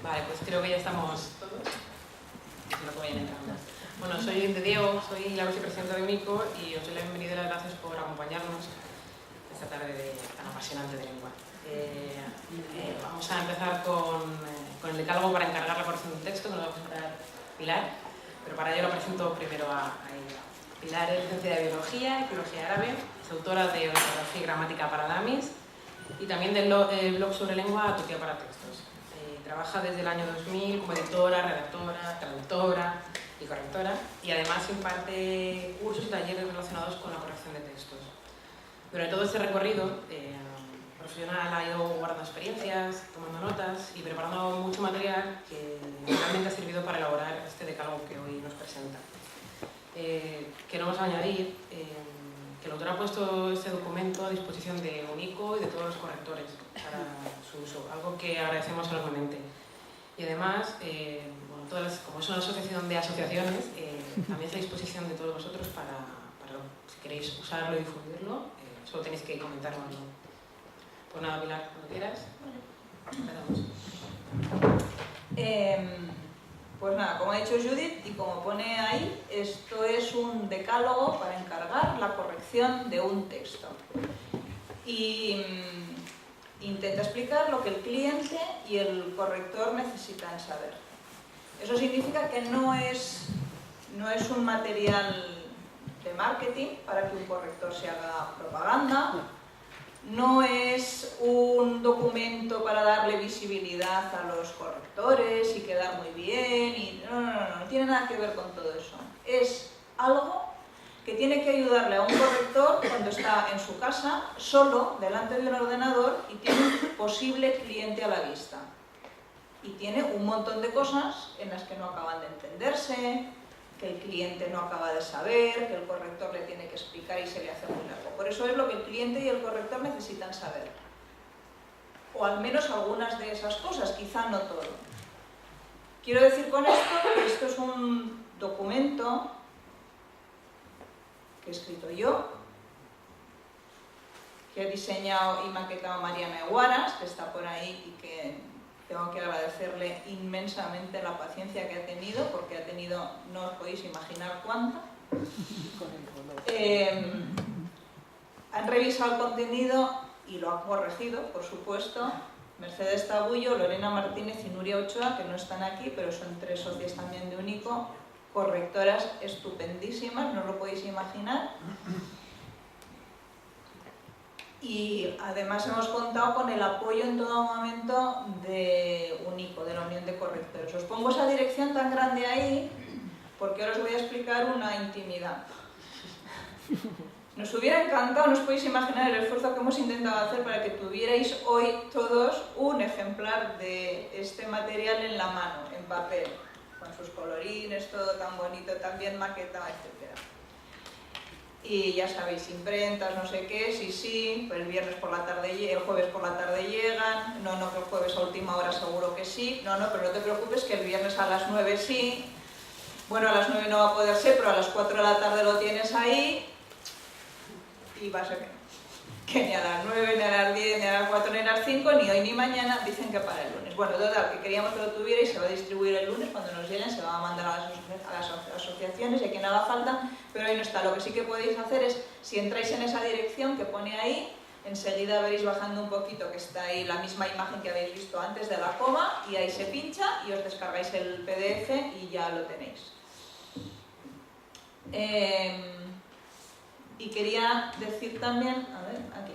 Vale, pues creo que ya estamos todos. Bueno, soy de Diego, soy la vicepresidenta de UNICO y os doy la bienvenida y las gracias por acompañarnos esta tarde tan apasionante de lengua. Vamos a empezar con el decálogo para encargar la corrección del texto, que nos va a presentar Pilar, pero para ello lo presento primero a ella. Pilar es licenciada de Biología y Filología Árabe, es autora de Ortografía y Gramática para Dummies y también del blog sobre lengua Turquía para Textos. Trabaja desde el año 2000 como editora, redactora, traductora y correctora y además imparte cursos y talleres relacionados con la corrección de textos. Durante todo este recorrido, profesional ha ido guardando experiencias, tomando notas y preparando mucho material que realmente ha servido para elaborar este decálogo que hoy nos presenta. Queremos añadir que el autor ha puesto este documento a disposición de UNICO y de todos los correctores para su uso, algo que agradecemos enormemente. Y además, como es una asociación de asociaciones, también está a disposición de todos vosotros para si queréis usarlo y difundirlo, solo tenéis que comentárnoslo. Pues nada, Pilar, cuando quieras. Empezamos. Pues nada, como ha dicho Judith y como pone ahí, esto es un decálogo para encargar la corrección de un texto. Y intenta explicar lo que el cliente y el corrector necesitan saber. Eso significa que no es un material de marketing para que un corrector se haga propaganda, no es un documento para darle visibilidad a los correctores y quedar muy bien, no tiene nada que ver con todo eso. Es algo que tiene que ayudarle a un corrector cuando está en su casa, solo, delante de un ordenador y tiene un posible cliente a la vista. Y tiene un montón de cosas en las que no acaban de entenderse, que el cliente no acaba de saber, que el corrector le tiene que explicar y se le hace muy largo. Por eso es lo que el cliente y el corrector necesitan saber. O al menos algunas de esas cosas, quizá no todo. Quiero decir con esto que esto es un documento que he escrito yo, que he diseñado y maquetado Mariana Eguaras, que está por ahí y que tengo que agradecerle inmensamente la paciencia que ha tenido, porque ha tenido, no os podéis imaginar cuánta. Han revisado el contenido y lo han corregido, por supuesto, Mercedes Tabullo, Lorena Martínez y Nuria Ochoa, que no están aquí, pero son 3 socias también de UNICO, correctoras estupendísimas, no lo podéis imaginar. Y además hemos contado con el apoyo en todo momento de UNICO, de la Unión de Correctores. Os pongo esa dirección tan grande ahí porque ahora os voy a explicar una intimidad. Nos hubiera encantado, no os podéis imaginar el esfuerzo que hemos intentado hacer para que tuvierais hoy todos un ejemplar de este material en la mano, en papel, con sus colorines, todo tan bonito, tan bien maquetado, etc. Y ya sabéis, imprentas, no sé qué, sí, pues el jueves por la tarde llegan, no, que el jueves a última hora seguro que sí, no, pero no te preocupes que el viernes a las 9 sí, bueno, a las 9 no va a poder ser, pero a las 4 de la tarde lo tienes ahí, y va a ser que ni a las 9, ni a las 10, ni a las 4, ni a las 5, ni hoy ni mañana, dicen que para el lunes. Bueno, total, que queríamos que lo tuvierais, se va a distribuir el lunes, cuando nos lleguen se va a mandar a las asociaciones y a quien haga falta, pero hoy no está. Lo que sí que podéis hacer es, si entráis en esa dirección que pone ahí, enseguida veréis bajando un poquito que está ahí la misma imagen que habéis visto antes de la coma, y ahí se pincha y os descargáis el PDF y ya lo tenéis. Y quería decir también, a ver, aquí,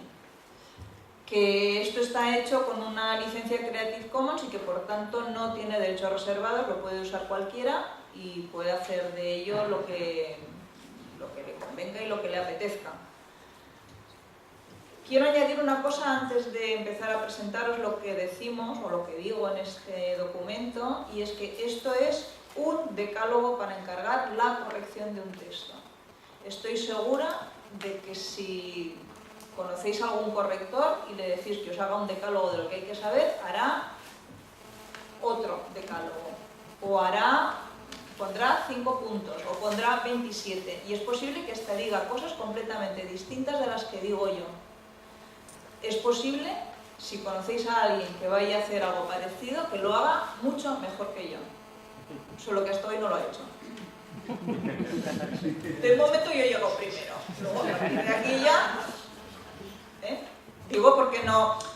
que esto está hecho con una licencia Creative Commons y que por tanto no tiene derechos reservados, lo puede usar cualquiera y puede hacer de ello lo que le convenga y lo que le apetezca. Quiero añadir una cosa antes de empezar a presentaros lo que decimos o lo que digo en este documento, y es que esto es un decálogo para encargar la corrección de un texto. Estoy segura de que si conocéis a algún corrector y le decís que os haga un decálogo de lo que hay que saber, hará otro decálogo, o pondrá 5 puntos, o pondrá 27, y es posible que ésta diga cosas completamente distintas de las que digo yo. Es posible, si conocéis a alguien que vaya a hacer algo parecido, que lo haga mucho mejor que yo, solo que hasta hoy no lo ha hecho. De momento yo llego primero, luego a partir de aquí ya... Digo porque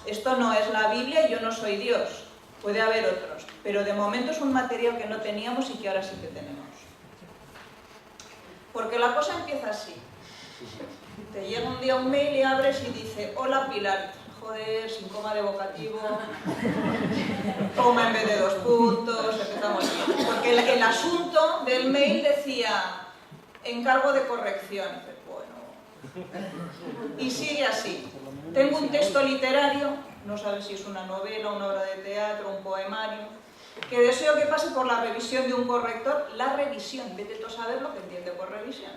esto no es la Biblia y yo no soy Dios, puede haber otros, pero de momento es un material que no teníamos y que ahora sí que tenemos. Porque la cosa empieza así. Te llega un día un mail y abres y dice: hola Pilar, joder, sin coma de vocativo, coma en vez de 2 puntos, empezamos bien. Porque el asunto del mail decía: encargo de corrección. Y sigue así. Tengo un texto literario, no sabes si es una novela, una obra de teatro, un poemario, que deseo que pase por la revisión de un corrector. La revisión, vete tú a saber lo que entiende por revisión.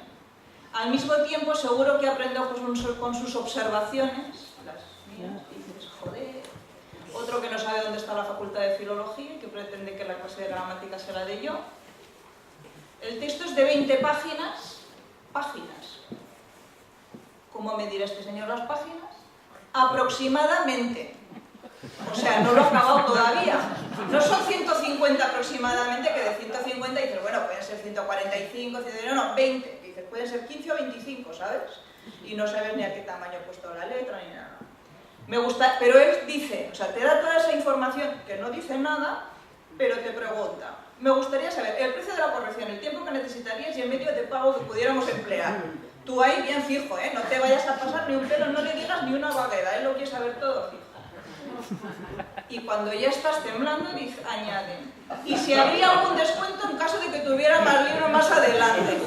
Al mismo tiempo, seguro que aprendo con sus observaciones, las mías, y dices, joder. Otro que no sabe dónde está la facultad de filología y que pretende que la clase de gramática se la dé yo. El texto es de 20 páginas. ¿Cómo me dirá este señor las páginas? Aproximadamente. O sea, no lo he acabado todavía. No son 150 aproximadamente, que de 150 dices, bueno, pueden ser 145, no, 20. Dices, pueden ser 15 o 25, ¿sabes? Y no sabes ni a qué tamaño he puesto la letra ni nada. Me gusta, pero él dice, o sea, te da toda esa información que no dice nada, pero te pregunta. Me gustaría saber el precio de la corrección, el tiempo que necesitarías y el medio de pago que pudiéramos emplear. Tú ahí bien fijo, no te vayas a pasar ni un pelo, no le digas ni una vaguedad, él lo quiere saber todo fijo. Y cuando ya estás temblando, añade: y si habría algún descuento en caso de que tuviera más libros más adelante.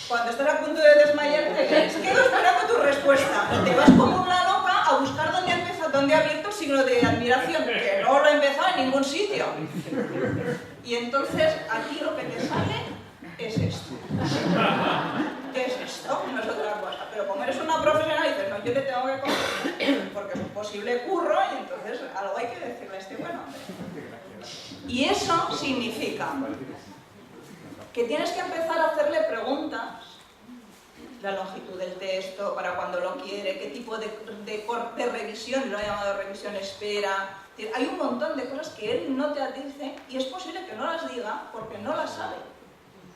Cuando estás a punto de desmayarte, quedo esperando tu respuesta. Y te vas como una loca a buscar dónde ha abierto el signo de admiración, que no lo he empezado en ningún sitio. Y entonces aquí lo que te sale es esto. Es esto, no es otra cosa. Pero como eres una profesional, dices, no, yo te tengo que coger, porque es un posible curro, y entonces algo hay que decirle a este buen hombre. Y eso significa que tienes que empezar a hacerle preguntas: la longitud del texto, para cuando lo quiere, qué tipo de revisión, lo ha llamado revisión espera. Hay un montón de cosas que él no te dice y es posible que no las diga porque no las sabe.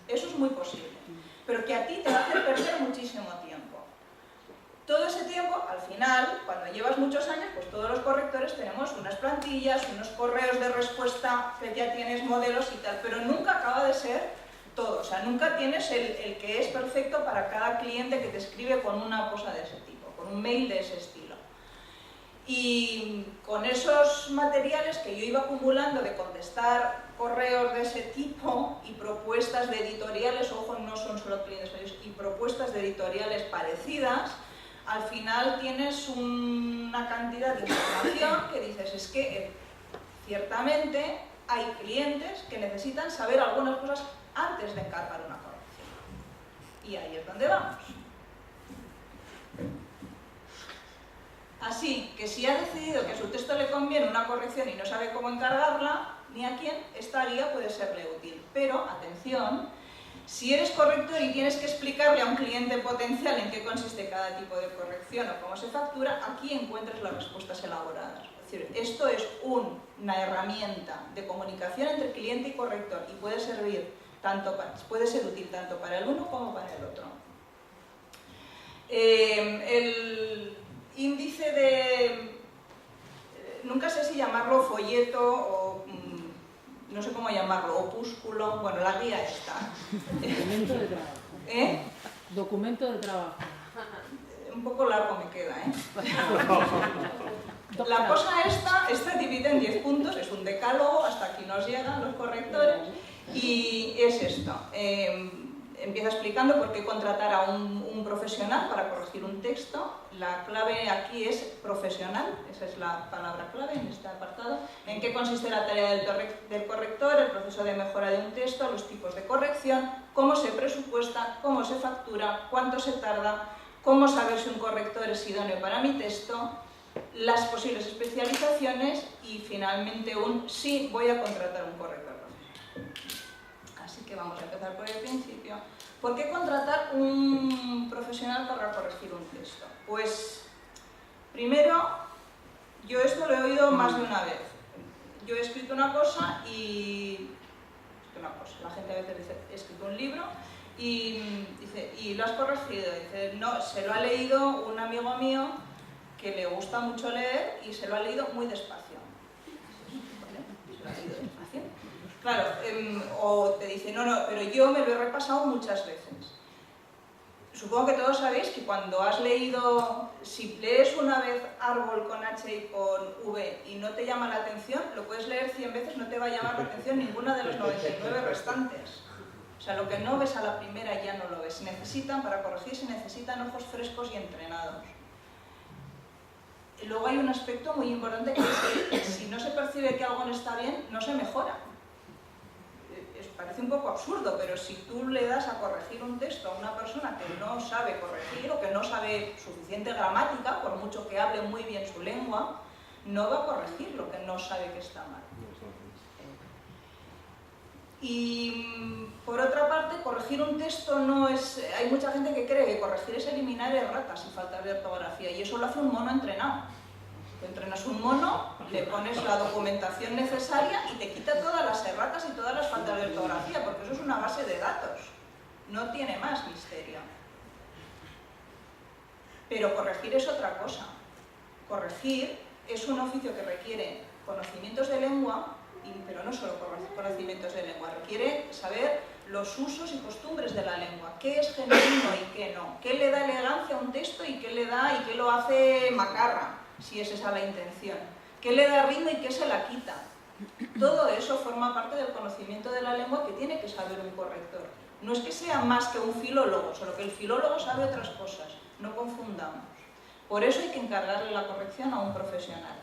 Eso es muy posible. Pero que a ti te va a hacer perder muchísimo tiempo. Todo ese tiempo, al final, cuando llevas muchos años, pues todos los correctores tenemos unas plantillas, unos correos de respuesta que ya tienes modelos y tal, pero nunca acaba de ser todo. O sea, nunca tienes el que es perfecto para cada cliente que te escribe con una cosa de ese tipo, con un mail de ese estilo. Y con esos materiales que yo iba acumulando de contestar correos de ese tipo y propuestas de editoriales, ojo, no son solo clientes, y propuestas de editoriales parecidas, al final tienes una cantidad de información que dices, es que ciertamente hay clientes que necesitan saber algunas cosas antes de encargar una corrección. Y ahí es donde vamos. Así que si ha decidido que a su texto le conviene una corrección y no sabe cómo encargarla, ni a quién, esta guía puede serle útil. Pero, atención, si eres corrector y tienes que explicarle a un cliente potencial en qué consiste cada tipo de corrección o cómo se factura, aquí encuentras las respuestas elaboradas. Es decir, esto es una herramienta de comunicación entre cliente y corrector y puede ser útil tanto para el uno como para el otro. El índice de... nunca sé si llamarlo folleto o... no sé cómo llamarlo, opúsculo, bueno, la guía está. Documento de trabajo. Documento de trabajo. Un poco largo me queda, La cosa está dividida en 10 puntos, es un decálogo, hasta aquí nos llegan los correctores, y es esto. Empieza explicando por qué contratar a un profesional para corregir un texto. La clave aquí es profesional, esa es la palabra clave en este apartado. En qué consiste la tarea del corrector, el proceso de mejora de un texto, los tipos de corrección, cómo se presupuesta, cómo se factura, cuánto se tarda, cómo saber si un corrector es idóneo para mi texto, las posibles especializaciones y finalmente un sí, voy a contratar un corrector profesional. Así que vamos a empezar por el principio. ¿Por qué contratar un profesional para corregir un texto? Pues primero, yo esto lo he oído más de una vez. Yo he escrito una cosa y... La gente a veces dice, he escrito un libro y dice, ¿y lo has corregido? Dice, no, se lo ha leído un amigo mío que le gusta mucho leer y se lo ha leído muy despacio. ¿Se lo ha leído despacio? Claro, o te dice, no, pero yo me lo he repasado muchas veces. Supongo que todos sabéis que cuando has leído, si lees una vez árbol con H y con V y no te llama la atención, lo puedes leer 100 veces, no te va a llamar la atención ninguna de las 99 restantes. O sea, lo que no ves a la primera ya no lo ves. Para corregir se necesitan ojos frescos y entrenados. Y luego hay un aspecto muy importante que es que si no se percibe que algo no está bien, no se mejora. Parece un poco absurdo, pero si tú le das a corregir un texto a una persona que no sabe corregir o que no sabe suficiente gramática, por mucho que hable muy bien su lengua, no va a corregir lo que no sabe que está mal. Y por otra parte, corregir un texto no es... Hay mucha gente que cree que corregir es eliminar erratas y faltas de ortografía, y eso lo hace un mono entrenado. Tú entrenas un mono, le pones la documentación necesaria y te quita todas las erratas y todas las faltas de ortografía, porque eso es una base de datos. No tiene más misterio. Pero corregir es otra cosa. Corregir es un oficio que requiere conocimientos de lengua, pero no solo conocimientos de lengua, requiere saber los usos y costumbres de la lengua, qué es genuino y qué no, qué le da elegancia a un texto y qué le da y qué lo hace macarra, si es esa la intención, qué le da ritmo y qué se la quita. Todo eso forma parte del conocimiento de la lengua que tiene que saber un corrector. No es que sea más que un filólogo, solo que el filólogo sabe otras cosas, no confundamos. Por eso hay que encargarle la corrección a un profesional.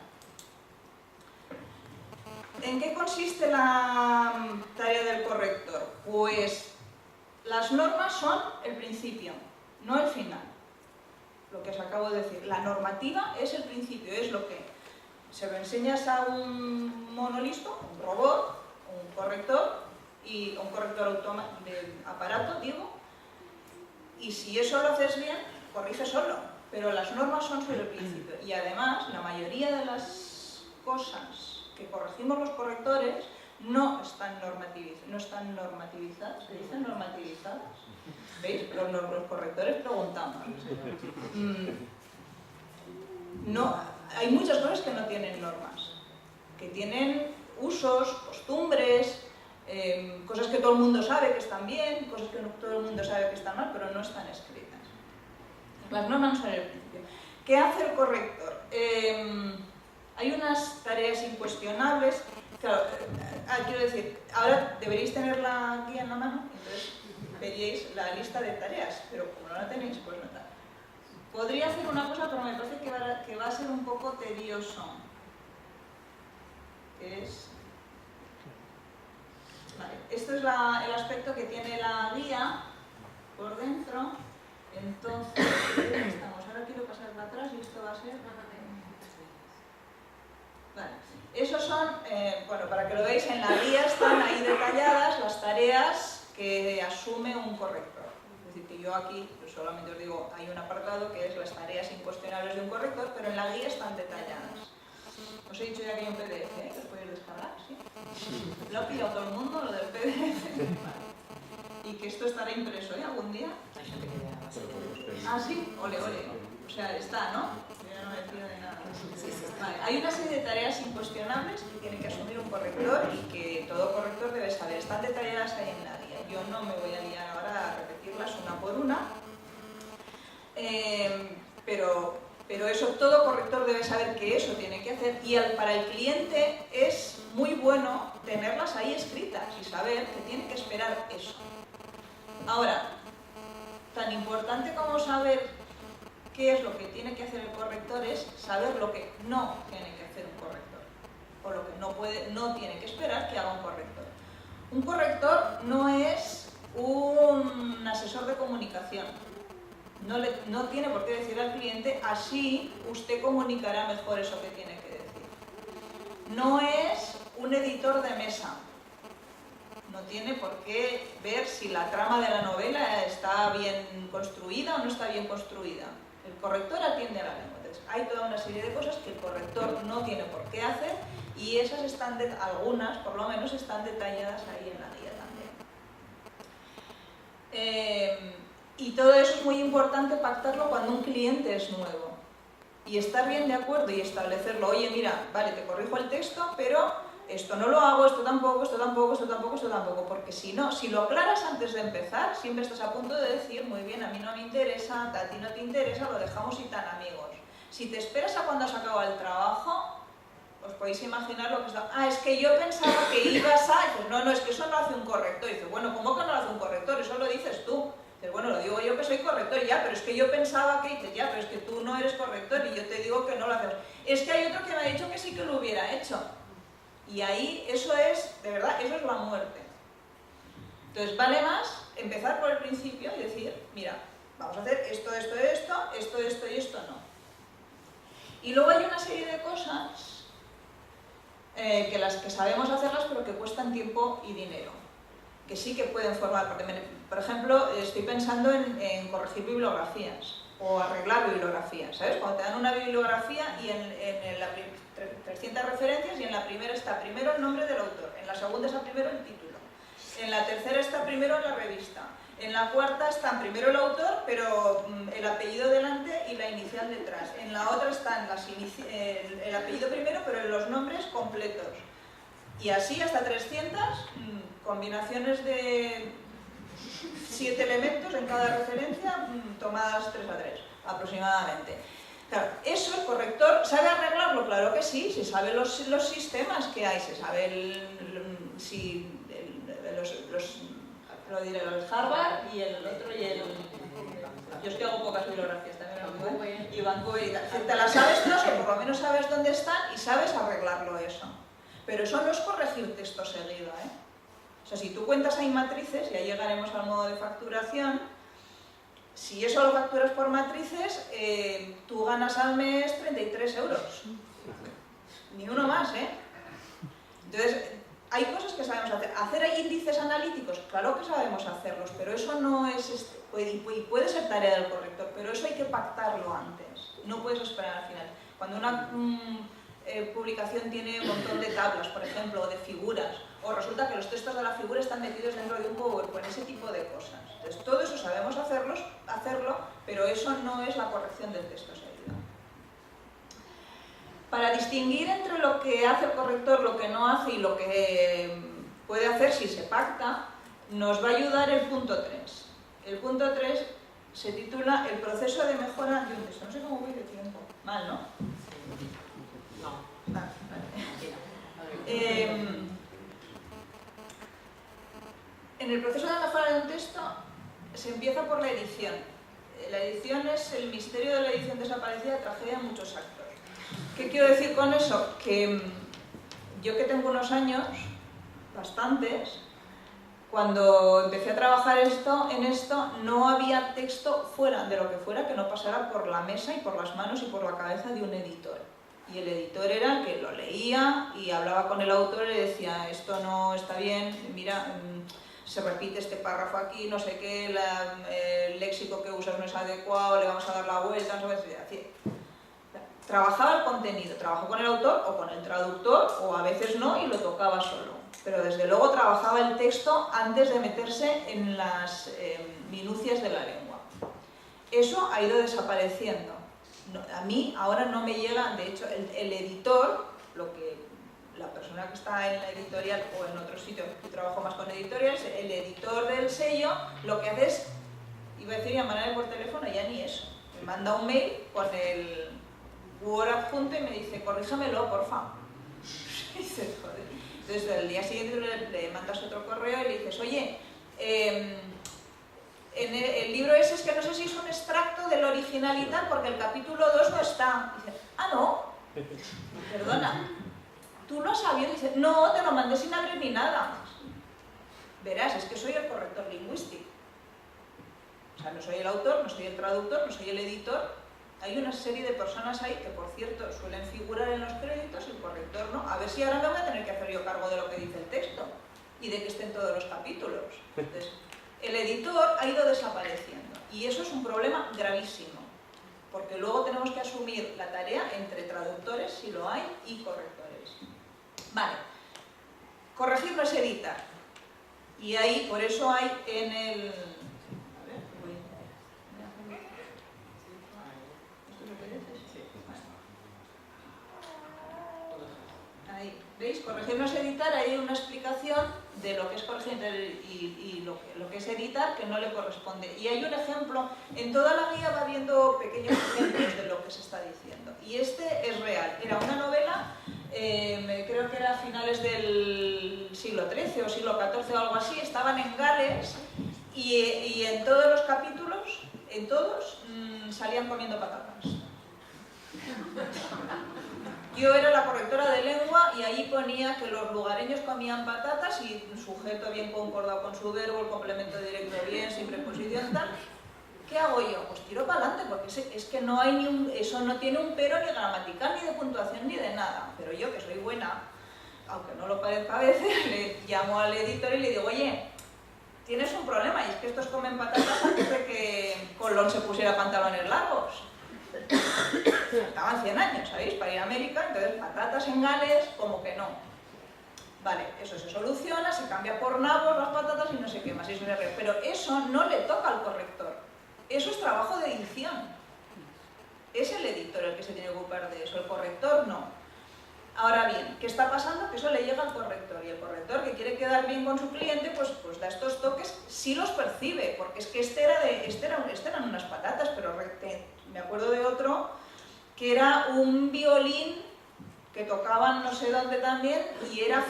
¿En qué consiste la tarea del corrector? Pues las normas son el principio, no el final. Lo que os acabo de decir. La normativa es el principio, es lo que se lo enseñas a un mono listo, un robot, un corrector de aparato, digo, y si eso lo haces bien, corrige solo. Pero las normas son sobre el principio. Y además, la mayoría de las cosas que corregimos los correctores no están normativizadas. ¿Se dicen normativizadas? ¿Veis? Los correctores preguntamos. No, hay muchas cosas que no tienen normas, que tienen usos, costumbres, cosas que todo el mundo sabe que están bien, cosas que no todo el mundo sabe que están mal, pero no están escritas. Las normas no son el principio. ¿Qué hace el corrector? Hay unas tareas incuestionables. Claro, quiero decir, ahora deberíais tener la guía en la mano, entonces veríais la lista de tareas, pero como no la tenéis, pues no tal. Podría hacer una cosa, pero me parece que va a ser un poco tedioso. Vale, esto es el aspecto que tiene la guía por dentro. Entonces, estamos. Ahora quiero pasar para atrás y esto va a ser... Vale. Esos son, bueno, para que lo veáis, en la guía están ahí detalladas las tareas que asume un corrector. Es decir, que yo aquí solamente os digo, hay un apartado que es las tareas incuestionables de un corrector, pero en la guía están detalladas. Os he dicho ya que hay un PDF, que os podéis descargar, ¿sí? Lo ha pillado todo el mundo, lo del PDF. Vale. Y que esto estará impreso, ¿eh? ¿Algún día? Ah, sí, ole. O sea, está, ¿no? Yo ya no me fío de nada. Vale. Hay una serie de tareas incuestionables que tiene que asumir un corrector y que todo corrector debe saber. Están detalladas ahí en la guía. Yo no me voy a liar ahora a repetirlas una por una. Pero eso, todo corrector debe saber que eso tiene que hacer, y para el cliente es muy bueno tenerlas ahí escritas y saber que tiene que esperar eso. Ahora, tan importante como saber qué es lo que tiene que hacer el corrector es saber lo que no tiene que hacer un corrector, o lo que no tiene que esperar que haga un corrector. Un corrector no es un asesor de comunicación. no tiene por qué decir al cliente, así usted comunicará mejor eso que tiene que decir. No es un editor de mesa. No tiene por qué ver si la trama de la novela está bien construida o no está bien construida. El corrector atiende a la lengua. Entonces, hay toda una serie de cosas que el corrector no tiene por qué hacer y esas están, algunas por lo menos, están detalladas ahí en la guía también. Y todo eso es muy importante pactarlo cuando un cliente es nuevo. Y estar bien de acuerdo y establecerlo. Oye, mira, vale, te corrijo el texto, pero esto no lo hago, esto tampoco, esto tampoco, esto tampoco, esto tampoco. Porque si no, si lo aclaras antes de empezar, siempre estás a punto de decir, muy bien, a mí no me interesa, a ti no te interesa, lo dejamos y tan amigos. Si te esperas a cuando has acabado el trabajo, os podéis imaginar lo que está... Ah, es que yo pensaba que ibas a... Pues no, es que eso no hace un corrector. Y dices, bueno, ¿cómo que no lo hace un corrector? Eso lo dices tú. Dices, bueno, lo digo yo que soy corrector, ya, pero es que yo pensaba que... Dices, ya, pero es que tú no eres corrector y yo te digo que no lo haces. Es que hay otro que me ha dicho que sí que lo hubiera hecho. Y ahí eso es, de verdad, eso es la muerte. Entonces vale más empezar por el principio y decir, mira, vamos a hacer esto, esto, esto, esto, esto y esto no. Y luego hay una serie de cosas que las que sabemos hacerlas pero que cuestan tiempo y dinero, que sí que pueden formar parte. Por ejemplo, estoy pensando en corregir bibliografías o arreglar bibliografías, ¿sabes? Cuando te dan una bibliografía y en la 300 referencias y en la primera está primero el nombre del autor, en la segunda está primero el título, en la tercera está primero la revista, en la cuarta está primero el autor, pero el apellido delante y la inicial detrás. En la otra están el apellido primero, pero los nombres completos. Y así hasta 300 combinaciones de 7 elementos en cada referencia, tomadas 3 a 3 aproximadamente. Claro, eso el corrector sabe arreglarlo, claro que sí, se sabe los sistemas que hay, se sabe los Harvard y el otro y el... Yo es que hago pocas bibliografías también, y Vancouver y tal. Te las sabes todas o por lo menos sabes dónde están y sabes arreglarlo eso. Pero eso no es corregir texto seguido, ¿eh? O sea, si tú cuentas ahí matrices, ya llegaremos al modo de facturación, si eso lo facturas por matrices, tú ganas al mes 33 euros. Ni uno más, ¿eh? Entonces, hay cosas que sabemos hacer. ¿Hacer ahí índices analíticos? Claro que sabemos hacerlos, pero eso no es... puede ser tarea del corrector, pero eso hay que pactarlo antes. No puedes esperar al final. Cuando una publicación tiene un montón de tablas, por ejemplo, o de figuras, o resulta que los textos de la figura están metidos dentro de un PowerPoint, ese tipo de cosas. Entonces, todo eso sabemos hacerlo, pero eso no es la corrección del texto seguido. Para distinguir entre lo que hace el corrector, lo que no hace y lo que puede hacer si se pacta, nos va a ayudar el punto 3. El punto 3 se titula El proceso de mejora de un texto. No sé cómo voy de tiempo. Mal, ¿no? No. En el proceso de mejora de un texto se empieza por la edición. La edición es el misterio de la edición desaparecida, tragedia de muchos actos. ¿Qué quiero decir con eso? Que yo que tengo unos años, bastantes, cuando empecé a trabajar en esto, no había texto fuera de lo que fuera que no pasara por la mesa y por las manos y por la cabeza de un editor. Y el editor era el que lo leía y hablaba con el autor y le decía, esto no está bien, mira, se repite este párrafo aquí, no sé qué, el léxico que usas no es adecuado, le vamos a dar la vuelta, no sé qué. Trabajaba el contenido, trabajó con el autor o con el traductor, o a veces no, y lo tocaba solo. Pero desde luego trabajaba el texto antes de meterse en las minucias de la lengua. Eso ha ido desapareciendo. A mí ahora no me llega, de hecho, el editor, la persona que está en la editorial o en otro sitio, yo trabajo más con editoriales, el editor del sello, lo que hace es, iba a decir llamarme por teléfono, ya ni eso. Me manda un mail con el Word adjunto y me dice, corríjamelo, porfa. Y dices, joder. Entonces, el día siguiente le mandas otro correo y le dices, oye, en el libro ese es que no sé si es un extracto del original y tal, porque el capítulo 2 no está. Y dice, ah, no, perdona, ¿tú lo sabías? Dice, no, te lo mandé sin abrir ni nada. Verás, es que soy el corrector lingüístico. O sea, no soy el autor, no soy el traductor, no soy el editor. Hay una serie de personas ahí que, por cierto, suelen figurar en los créditos, el corrector no. A ver si ahora me voy a tener que hacer yo cargo de lo que dice el texto y de que estén todos los capítulos. Entonces, el editor ha ido desapareciendo y eso es un problema gravísimo, porque luego tenemos que asumir la tarea entre traductores, si lo hay, y correctores. Vale, corregir no es editar. Y ahí, por eso hay en el... A ver, ¿esto es lo que dices? Sí. Vale. Ahí, ¿veis? Corregir no es editar, ahí hay una explicación de lo que es corregir y lo que es editar, que no le corresponde. Y hay un ejemplo, en toda la guía va viendo pequeños ejemplos de lo que se está diciendo. Y este es real, era una novela, creo que era a finales del siglo XIII o siglo XIV o algo así, estaban en Gales y en todos los capítulos, en todos, salían comiendo patatas. Yo era la correctora de lengua y allí ponía que los lugareños comían patatas y sujeto bien concordado con su verbo, el complemento directo bien, sin preposición tal. ¿Qué hago yo? Pues tiro para adelante, porque es que no hay eso no tiene un pero ni gramatical, ni de puntuación, ni de nada. Pero yo, que soy buena, aunque no lo parezca a veces, le llamo al editor y le digo, oye, tienes un problema, y es que estos comen patatas antes de que Colón se pusiera pantalones largos. Estaban 100 años, ¿sabéis? Para ir a América, entonces patatas en Gales, como que no. Vale, eso se soluciona, se cambia por nabos las patatas y no sé qué más, pero eso no le toca al corrector. Eso es trabajo de edición. Es el editor el que se tiene que ocupar de eso, el corrector no. Ahora bien, ¿qué está pasando? Que eso le llega al corrector, y el corrector, que quiere quedar bien con su cliente, pues da estos toques, sí los percibe, porque es que este eran unas patatas, pero me acuerdo de otro que era un violín que tocaban no sé dónde también, y era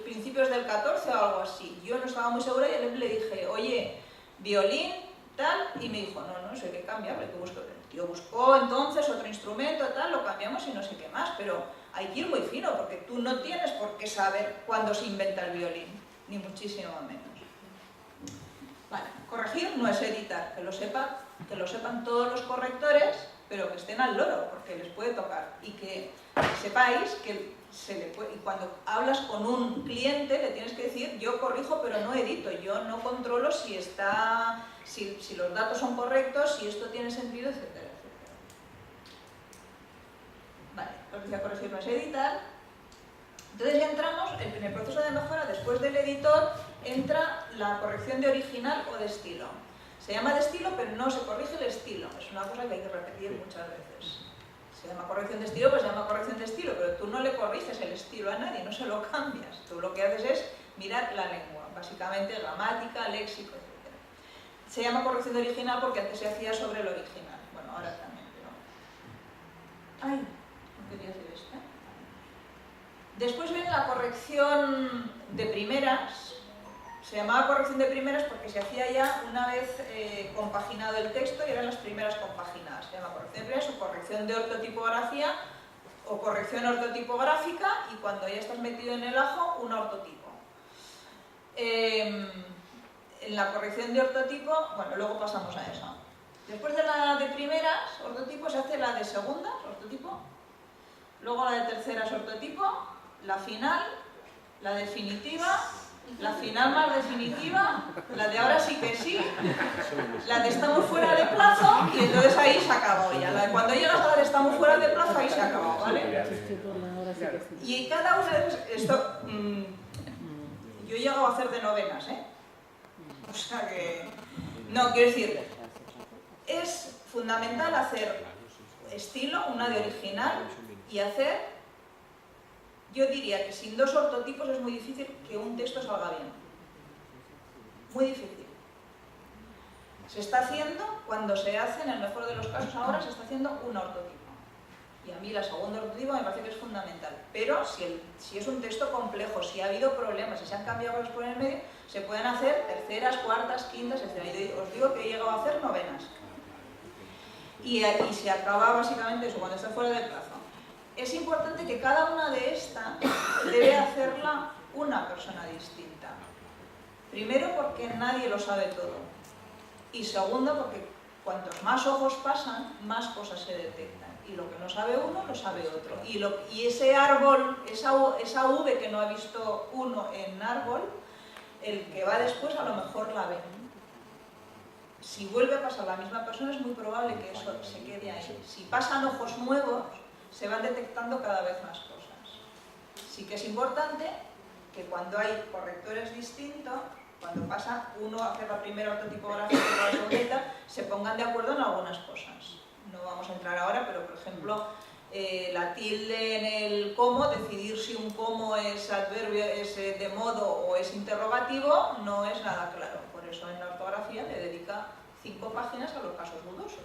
principios del 14 o algo así. Yo no estaba muy segura y le dije, oye, violín, tal, y me dijo, no sé qué cambiar, porque el tío buscó entonces otro instrumento, tal, lo cambiamos y no sé qué más, pero hay que ir muy fino, porque tú no tienes por qué saber cuándo se inventa el violín, ni muchísimo menos. Vale, corregir no es editar, que lo sepan todos los correctores, pero que estén al loro, porque les puede tocar, y que sepáis que y cuando hablas con un cliente le tienes que decir, yo corrijo pero no edito, yo no controlo si los datos son correctos, si esto tiene sentido, etcétera, etcétera. Vale, lo que decía corregir no es editar. Entonces ya entramos en el proceso de mejora. Después del editor entra la corrección de original o de estilo. Se llama de estilo, pero no se corrige el estilo. Es una cosa que hay que repetir muchas veces. Se llama corrección de estilo, pues se llama corrección de estilo, pero tú no le corriges el estilo a nadie, no se lo cambias. Tú lo que haces es mirar la lengua, básicamente gramática, léxico, etc. Se llama corrección de original porque antes se hacía sobre el original. Bueno, ahora también, pero... Ay, no quería hacer esto. Después viene la corrección de primeras. Se llamaba corrección de primeras porque se hacía ya una vez compaginado el texto y eran las primeras compaginadas. Se llama corrección de primeras o corrección de ortotipografía o corrección ortotipográfica, y cuando ya estás metido en el ajo, un ortotipo. En la corrección de ortotipo, bueno, luego pasamos a eso. Después de la de primeras, ortotipo, se hace la de segundas, ortotipo. Luego la de terceras, ortotipo. La final, la definitiva. La final más definitiva, la de ahora sí que sí, la de estamos fuera de plazo, y entonces ahí se acabó ya. La de cuando llegas a la de estamos fuera de plazo, ahí se acabó, ¿vale? Y cada una de esto, yo he llegado a hacer de novenas, ¿eh? O sea que, no, quiero decir, es fundamental hacer estilo, una de original, y hacer... Yo diría que sin dos ortotipos es muy difícil que un texto salga bien. Muy difícil. Se está haciendo, cuando se hace, en el mejor de los casos ahora, se está haciendo un ortotipo. Y a mí la segunda ortotipo me parece que es fundamental. Pero si es un texto complejo, si ha habido problemas, si se han cambiado cosas por el medio, se pueden hacer terceras, cuartas, quintas, etc. Y os digo que he llegado a hacer novenas. Y se acaba básicamente eso, cuando está fuera del plazo. Es importante que cada una de estas debe hacerla una persona distinta. Primero porque nadie lo sabe todo. Y segundo, porque cuantos más ojos pasan, más cosas se detectan. Y lo que no sabe uno, lo sabe otro. Y ese árbol, esa V que no ha visto uno en árbol, el que va después a lo mejor la ve. Si vuelve a pasar la misma persona, es muy probable que eso se quede ahí. Si pasan ojos nuevos, se van detectando cada vez más cosas. Sí que es importante que cuando hay correctores distintos, cuando pasa uno a hacer la primera ortotipografía y la segunda, se pongan de acuerdo en algunas cosas. No vamos a entrar ahora, pero por ejemplo, la tilde en el cómo, decidir si un cómo es adverbio, es de modo o es interrogativo, no es nada claro. Por eso en la ortografía le dedica 5 páginas a los casos dudosos.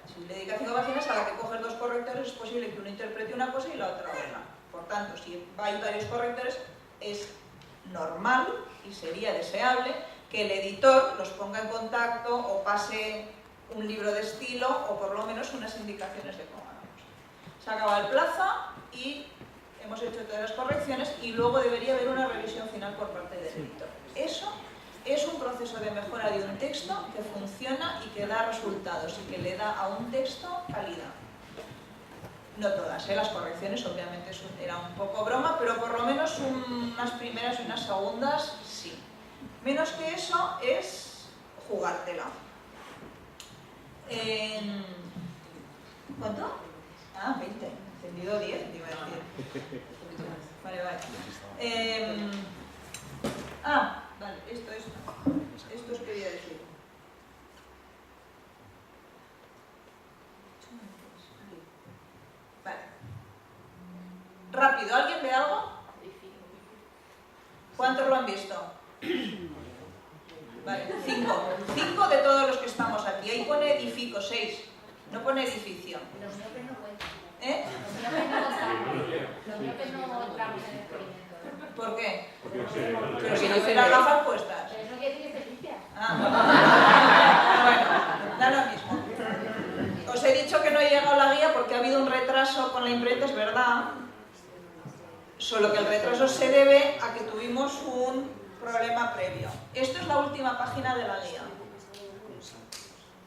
Si le dedica 5 páginas a la que coges 2 correctores, es posible que uno interprete una cosa y la otra otra. Por tanto, si hay varios correctores, es normal y sería deseable que el editor los ponga en contacto o pase un libro de estilo o por lo menos unas indicaciones de cómo hagamos. Se acaba el plazo y hemos hecho todas las correcciones y luego debería haber una revisión final por parte del editor. Eso es un proceso de mejora de un texto que funciona y que da resultados y que le da a un texto calidad. No todas, las correcciones obviamente era un poco broma, pero por lo menos unas primeras y unas segundas sí. Menos que eso es jugártela. ¿Cuánto? Ah, 20. Entendido 10, te iba a decir. Vale. Vale, esto os quería decir. Vale. Rápido, ¿alguien ve algo? ¿Cuántos lo han visto? Vale, 5. 5 de todos los que estamos aquí. Ahí pone edifico, 6. No pone edificio. Los miopes no cuentan. ¿Eh? Los miopes no entramos en el experimento. ¿Por qué? Pero Pero si no no se tiene las ve. gafas puestas. Pero eso quiere decir que se limpia. Bueno, da lo mismo. Os he dicho que no he llegado la guía porque ha habido un retraso con la imprenta, es verdad. Solo que el retraso se debe a que tuvimos un problema previo. Esto es la última página de la guía.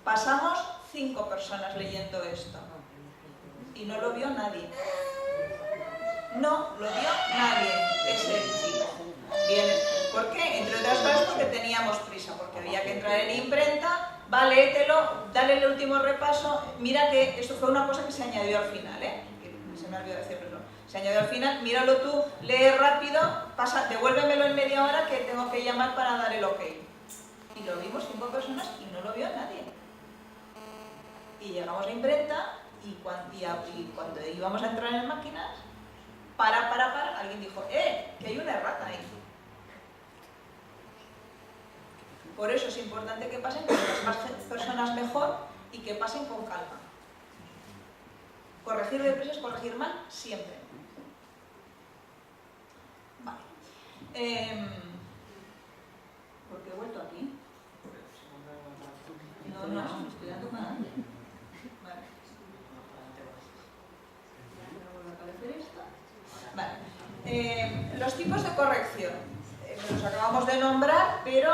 Pasamos 5 personas leyendo esto. Y no lo vio nadie. No lo vio nadie, ese chico. Bien, ¿por qué? Entre otras cosas porque teníamos prisa, porque había que entrar en imprenta, va, léetelo, dale el último repaso. Mira que esto fue una cosa que se añadió al final, que se me olvidó decirlo. Se añadió al final, míralo tú, lee rápido, devuélvemelo en media hora que tengo que llamar para dar el ok. Y lo vimos 5 personas y no lo vio nadie. Y llegamos a imprenta y cuando íbamos a entrar en máquinas, para, alguien dijo, que hay una errata ahí. Por eso es importante que pasen con las más personas mejor y que pasen con calma. Corregir deprisa es corregir mal siempre. Vale. ¿Por qué he vuelto aquí? No, me estoy dando con nadie. Vale. ¿Vuelve a aparecer esto? Vale. Los tipos de corrección. Los acabamos de nombrar, pero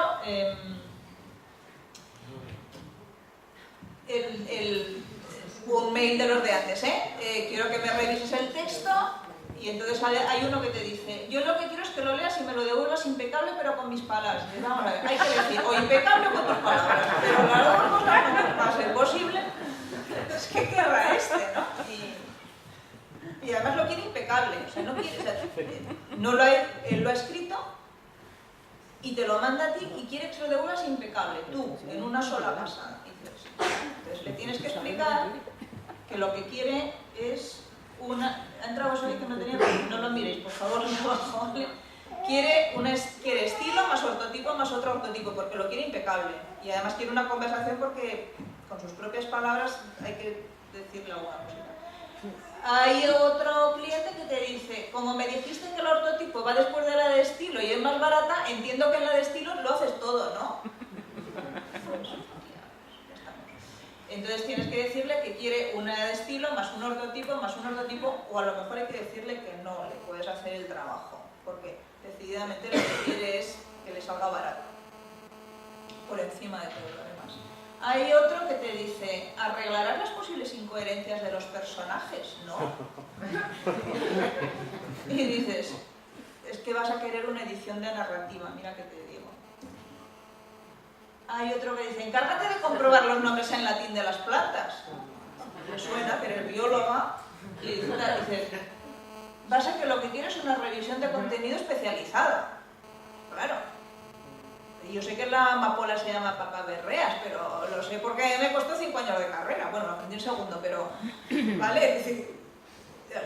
un mail de los de antes, quiero que me revises el texto y entonces hay uno que te dice, yo lo que quiero es que lo leas y me lo devuelvas impecable pero con mis palabras. Vamos a ver, hay que decir o impecable o con tus palabras, pero las dos cosas no va a ser posible. Es que querrá ¿no? Y además lo quiere impecable, o sea, no quiere, él lo ha escrito y te lo manda a ti y quiere que se lo devuelvas impecable, tú, en una sola pasada. Entonces le tienes que explicar que lo que quiere es una... Ha entrado hoy que no tenía... No lo miréis, por favor, abajo, ¿vale? Quiere estilo más ortotipo más otro ortotipo, porque lo quiere impecable. Y además quiere una conversación porque con sus propias palabras hay que decirle alguna cosa. Hay otro cliente que te dice, como me dijiste que el ortotipo va después de la de estilo y es más barata, entiendo que en la de estilo lo haces todo, ¿no? Entonces tienes que decirle que quiere una de estilo más un ortotipo, o a lo mejor hay que decirle que no le puedes hacer el trabajo, porque decididamente lo que quiere es que le salga barato. por encima de todo lo demás. Hay otro que te dice, ¿arreglarás las posibles incoherencias de los personajes? No. Y dices, es que vas a querer una edición de narrativa, mira que te digo. Hay otro que dice, encárgate de comprobar los nombres en latín de las plantas. Me suena, pero eres bióloga. Y dice, vas a que lo que quieres es una revisión de contenido especializada. Claro. Yo sé que la amapola se llama papaverreas, pero lo sé porque me costó 5 años de carrera. Bueno, lo aprendí en segundo, pero... ¿Vale? Es decir,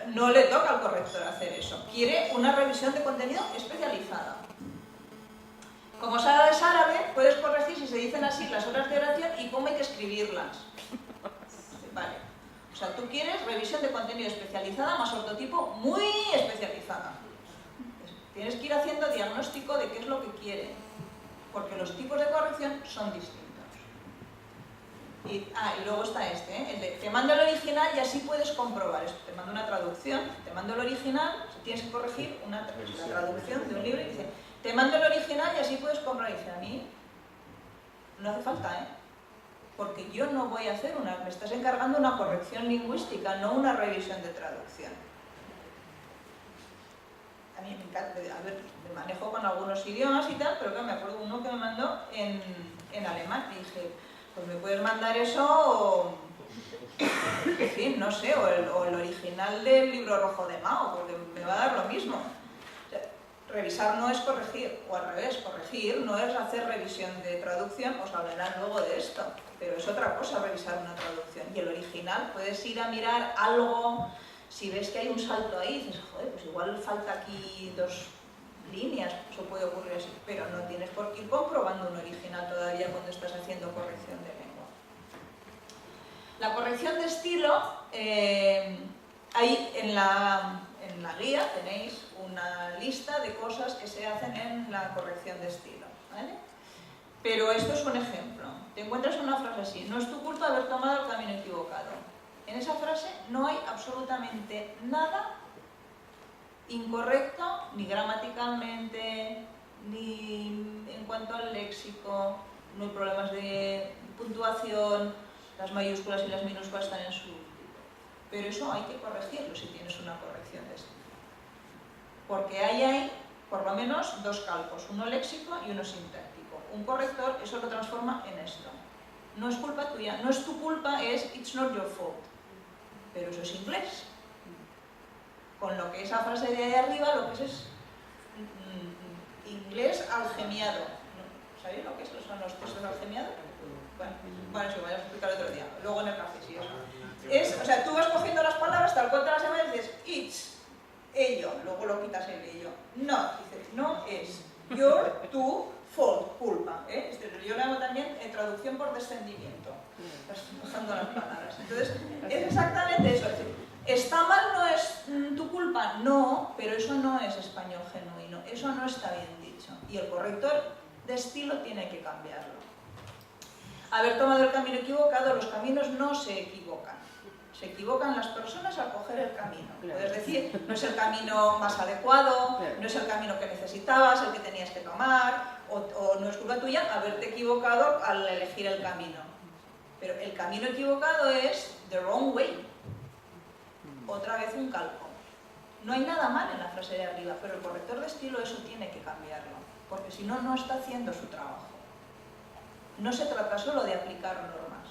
no le toca al corrector hacer eso. Quiere una revisión de contenido especializada. Como sabes árabe, puedes corregir si se dicen así las horas de oración y cómo hay que escribirlas. Vale. O sea, tú quieres revisión de contenido especializada más ortotipo muy especializada. Tienes que ir haciendo diagnóstico de qué es lo que quiere, porque los tipos de corrección son distintos. Y luego está este, el de te mando el original y así puedes comprobar esto. Te mando una traducción, te mando el original, si tienes que corregir la traducción de un libro y dice te mando el original y así puedes comprobar. Y dice, a mí no hace falta, porque yo no voy a hacer me estás encargando una corrección lingüística, no una revisión de traducción. A mí me encanta, a ver, me manejo con algunos idiomas y tal, pero claro, me acuerdo uno que me mandó en alemán y dije, pues me puedes mandar eso o, en fin, no sé, o el original del libro rojo de Mao, porque me va a dar lo mismo. O sea, revisar no es corregir, o al revés, corregir no es hacer revisión de traducción, os hablarán luego de esto, pero es otra cosa revisar una traducción. Y el original, puedes ir a mirar algo, si ves que hay un salto ahí, dices, joder, pues igual falta aquí 2 líneas, eso puede ocurrir así, pero no tienes por qué ir comprobando un original todavía cuando estás haciendo corrección de lengua. La corrección de estilo, ahí en la guía tenéis una lista de cosas que se hacen en la corrección de estilo, ¿vale? Pero esto es un ejemplo. Te encuentras una frase así, no es tu culpa haber tomado el camino equivocado. En esa frase no hay absolutamente nada incorrecto, ni gramaticalmente, ni en cuanto al léxico, no hay problemas de puntuación, las mayúsculas y las minúsculas están en su tipo. Pero eso hay que corregirlo si tienes una corrección de estilo. Porque ahí hay por lo menos 2 calcos, uno léxico y uno sintáctico. Un corrector eso lo transforma en esto. No es culpa tuya, no es tu culpa, es it's not your fault. Pero eso es inglés. Con lo que esa frase de ahí arriba, lo que es inglés algemiado. ¿Sabéis lo que son los textos algemiados? Bueno, eso vaya a explicar otro día, luego en el café, sí, eso. O sea, tú vas cogiendo las palabras, tal cual te las llamas y dices, it's, ello, luego lo quitas el ello. No, dices, no es, your, tu, fault, culpa. Yo le hago también traducción por descendimiento, bajando las palabras. Entonces, es exactamente eso. Es decir, ¿está mal no es tu culpa? No, pero eso no es español genuino, eso no está bien dicho. Y el corrector de estilo tiene que cambiarlo. Haber tomado el camino equivocado, los caminos no se equivocan. Se equivocan las personas al coger el camino. Puedes decir, no es el camino más adecuado, no es el camino que necesitabas, el que tenías que tomar, o no es culpa tuya haberte equivocado al elegir el camino. Pero el camino equivocado es the wrong way. Otra vez un calco. No hay nada mal en la frase de arriba, pero el corrector de estilo eso tiene que cambiarlo, porque si no, no está haciendo su trabajo. No se trata solo de aplicar normas.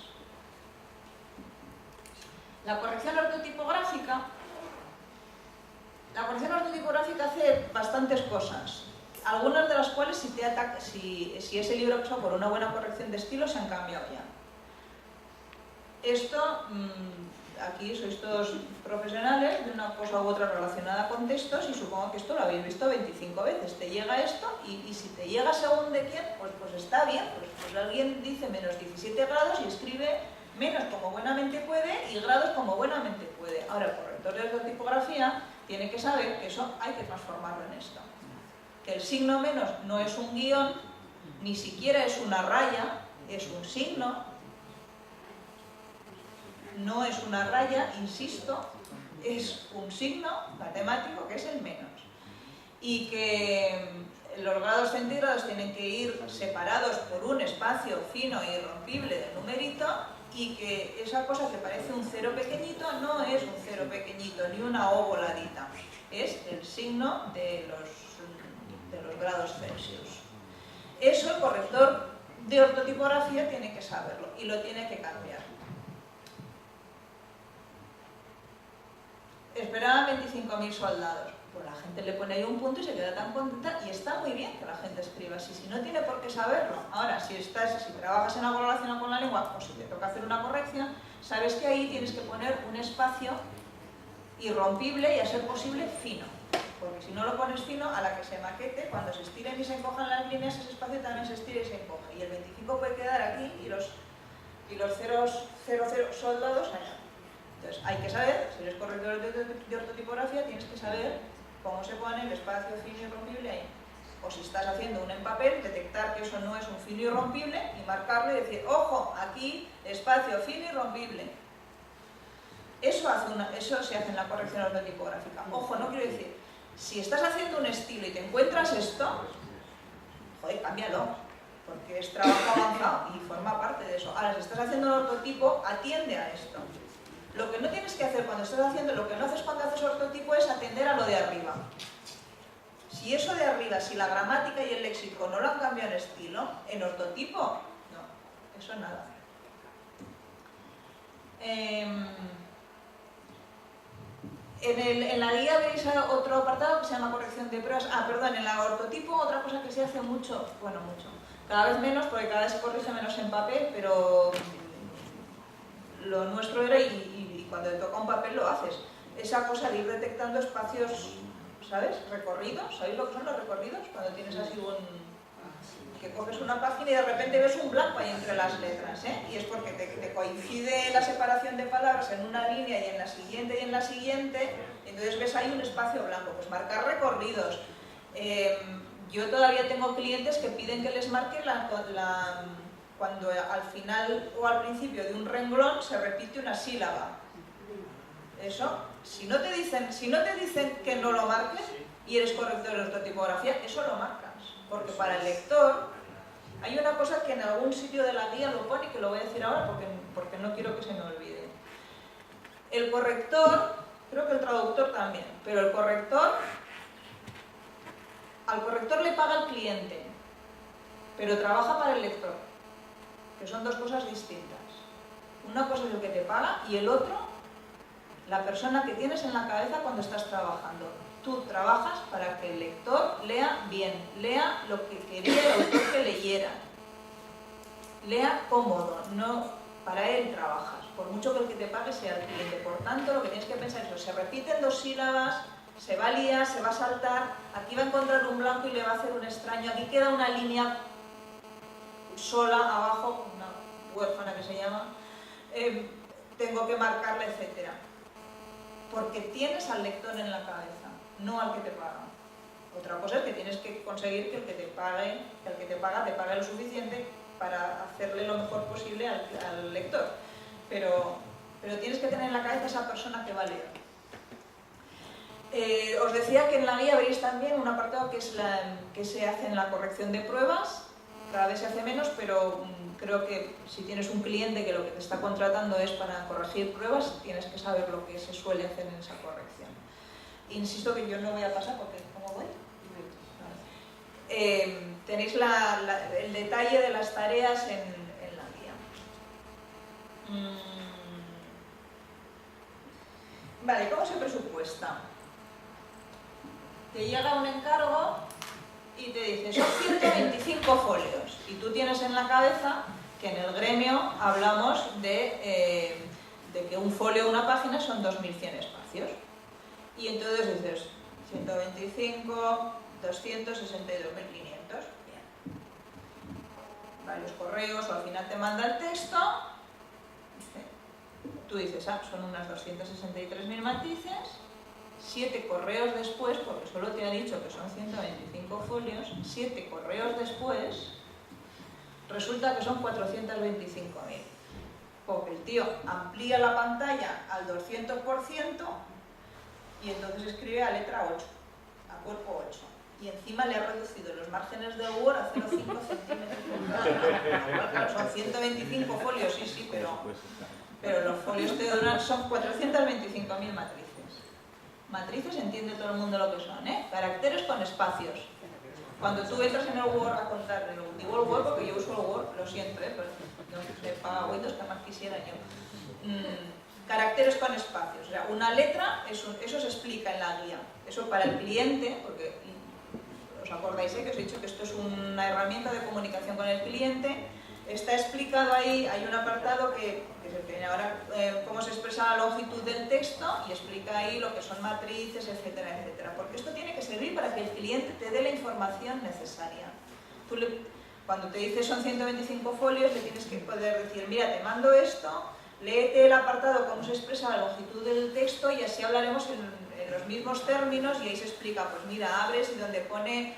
La corrección ortotipográfica hace bastantes cosas, algunas de las cuales si ese libro pasó por una buena corrección de estilo se han cambiado ya. Esto, aquí sois todos profesionales de una cosa u otra relacionada con textos y supongo que esto lo habéis visto 25 veces. Te llega esto y si te llega según de quién, pues está bien. Pues alguien dice menos 17 grados y escribe menos como buenamente puede y grados como buenamente puede. Ahora, el corrector de ortotipografía tiene que saber que eso hay que transformarlo en esto. Que el signo menos no es un guión, ni siquiera es una raya, es un signo. No es una raya, insisto, es un signo matemático que es el menos. Y que los grados centígrados tienen que ir separados por un espacio fino e irrompible del numerito, y que esa cosa que parece un cero pequeñito no es un cero pequeñito ni una O voladita, es el signo de los grados Celsius. Eso el corrector de ortotipografía tiene que saberlo y lo tiene que cambiar. Esperaban 25.000 soldados. Pues la gente le pone ahí un punto y se queda tan contenta, y está muy bien que la gente escriba así, si no tiene por qué saberlo. Ahora, si trabajas en algo relacionado con la lengua, o si te toca hacer una corrección, sabes que ahí tienes que poner un espacio irrompible y, a ser posible, fino. Porque si no lo pones fino, a la que se maquete, cuando se estiren y se encojan las líneas, ese espacio también se estira y se encoge. Y el 25 puede quedar aquí y los 0, soldados allá. Entonces, hay que saber, si eres corrector de ortotipografía, tienes que saber cómo se pone el espacio fino y irrompible ahí. O si estás haciendo un en papel, detectar que eso no es un fino y irrompible y marcarlo y decir, ojo, aquí, espacio fino y irrompible. Eso se hace en la corrección ortotipográfica. Ojo, no quiero decir, si estás haciendo un estilo y te encuentras esto, joder, cámbialo, porque es trabajo avanzado y forma parte de eso. Ahora, si estás haciendo un ortotipo, atiende a esto. Lo que no tienes que hacer cuando estás haciendo, lo que no haces cuando haces ortotipo es atender a lo de arriba. Si eso de arriba, si la gramática y el léxico no lo han cambiado en estilo, en ortotipo, no, eso nada. En la guía veis otro apartado que se llama corrección de pruebas. En la ortotipo otra cosa que se hace mucho, cada vez menos, porque cada vez se corrige menos en papel, pero lo nuestro era, y cuando te toca un papel lo haces, esa cosa de ir detectando espacios, ¿sabes? Recorridos, ¿sabéis lo que son los recorridos? Cuando tienes así que coges una página y de repente ves un blanco ahí entre las letras, ¿eh? Y es porque te coincide la separación de palabras en una línea y en la siguiente y en la siguiente, y entonces ves ahí un espacio blanco. Pues marcar recorridos. Yo todavía tengo clientes que piden que les marque cuando al final o al principio de un renglón se repite una sílaba. Eso, si no te dicen que no lo marques y eres corrector de ortotipografía, eso lo marcas. Porque para el lector hay una cosa que en algún sitio de la guía lo pone, y que lo voy a decir ahora porque no quiero que se me olvide. El corrector, creo que el traductor también, pero al corrector le paga el cliente, pero trabaja para el lector, que son dos cosas distintas. Una cosa es el que te paga y el otro, la persona que tienes en la cabeza cuando estás trabajando. Tú trabajas para que el lector lea bien, lea lo que quería el autor que leyera, lea cómodo, no para él trabajas, por mucho que el que te pague sea el cliente. Por tanto, lo que tienes que pensar es, se repiten dos sílabas, se va a liar, se va a saltar, aquí va a encontrar un blanco y le va a hacer un extraño, aquí queda una línea sola abajo, una huérfana que se llama, tengo que marcarla, etc. Porque tienes al lector en la cabeza, no al que te paga. Otra cosa es que tienes que conseguir que el que te paga te pague lo suficiente para hacerle lo mejor posible al lector. Pero tienes que tener en la cabeza esa persona que va a leer. Os decía que en la guía veréis también un apartado que se hace en la corrección de pruebas. Cada vez se hace menos, pero creo que si tienes un cliente que lo que te está contratando es para corregir pruebas, tienes que saber lo que se suele hacer en esa corrección. Insisto que yo no voy a pasar porque ¿cómo voy? Tenéis el detalle de las tareas en la guía. Vale, ¿cómo se presupuesta? Te llega un encargo y te dice, son 125 folios, y tú tienes en la cabeza que en el gremio hablamos de que un folio o una página son 2100 espacios. Y entonces dices, 125, 262.500, bien. Varios correos, o al final te manda el texto, tú dices, son unas 263.000 matices, 7 correos después, porque solo te ha dicho que son 125 folios, 7 correos después, resulta que son 425.000. Porque el tío amplía la pantalla al 200%, y entonces escribe a letra 8, a cuerpo 8. y encima le ha reducido los márgenes del Word a 0,5 centímetros. Claro, son 125 folios, sí, pero los folios te duran, son 425.000 matrices. Matrices entiende todo el mundo lo que son, ¿eh? Caracteres con espacios. Cuando tú entras en el Word a contar, digo el Word porque yo uso el Word, lo siento, pero no se paga Windows, que más quisiera yo. Caracteres con espacios, o sea, una letra, eso se explica en la guía. Eso para el cliente, porque os acordáis que os he dicho que esto es una herramienta de comunicación con el cliente, está explicado ahí, hay un apartado que es el que viene ahora, cómo se expresa la longitud del texto y explica ahí lo que son matrices, etcétera, etcétera. Porque esto tiene que servir para que el cliente te dé la información necesaria. Tú cuando te dice son 125 folios, le tienes que poder decir, mira, te mando esto, léete el apartado cómo se expresa la longitud del texto y así hablaremos en los mismos términos y ahí se explica, pues mira, abres y donde pone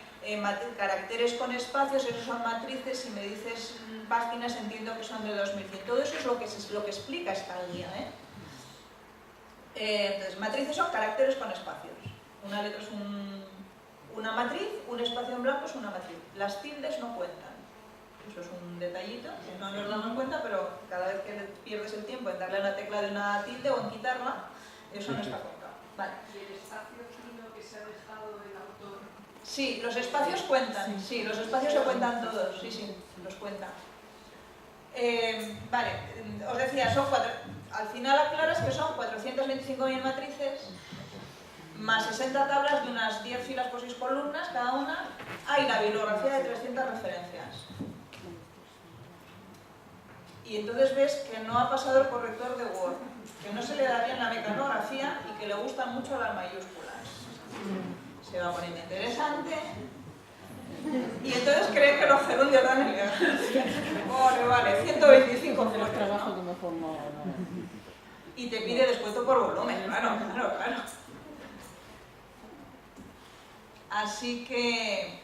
caracteres con espacios, esos son matrices, si me dices páginas entiendo que son de 2100. Todo eso es lo que explica esta guía, ¿eh? Entonces, matrices son caracteres con espacios. Una letra es una matriz, un espacio en blanco es una matriz. Las tildes no cuentan. Eso es un detallito, que no nos damos cuenta, pero cada vez que pierdes el tiempo en darle a la tecla de una tilde o en quitarla, eso no está contado. Vale. ¿Y el espacio fino que se ha dejado del autor? Sí, los espacios cuentan, sí, los espacios se cuentan todos, sí, los cuentan. Vale, os decía, al final aclaras que son 425.000 matrices, más 60 tablas de unas 10 filas por 6 columnas cada una, hay la bibliografía de 300 referencias. Y entonces ves que no ha pasado el corrector de Word, que no se le da bien la mecanografía y que le gustan mucho las mayúsculas. Se va poniendo interesante y entonces cree que los gerundios dan elegancia. Vale, 125 folios, trabajo ¿no? que mejor no. Y te pide descuento por volumen, claro. Así que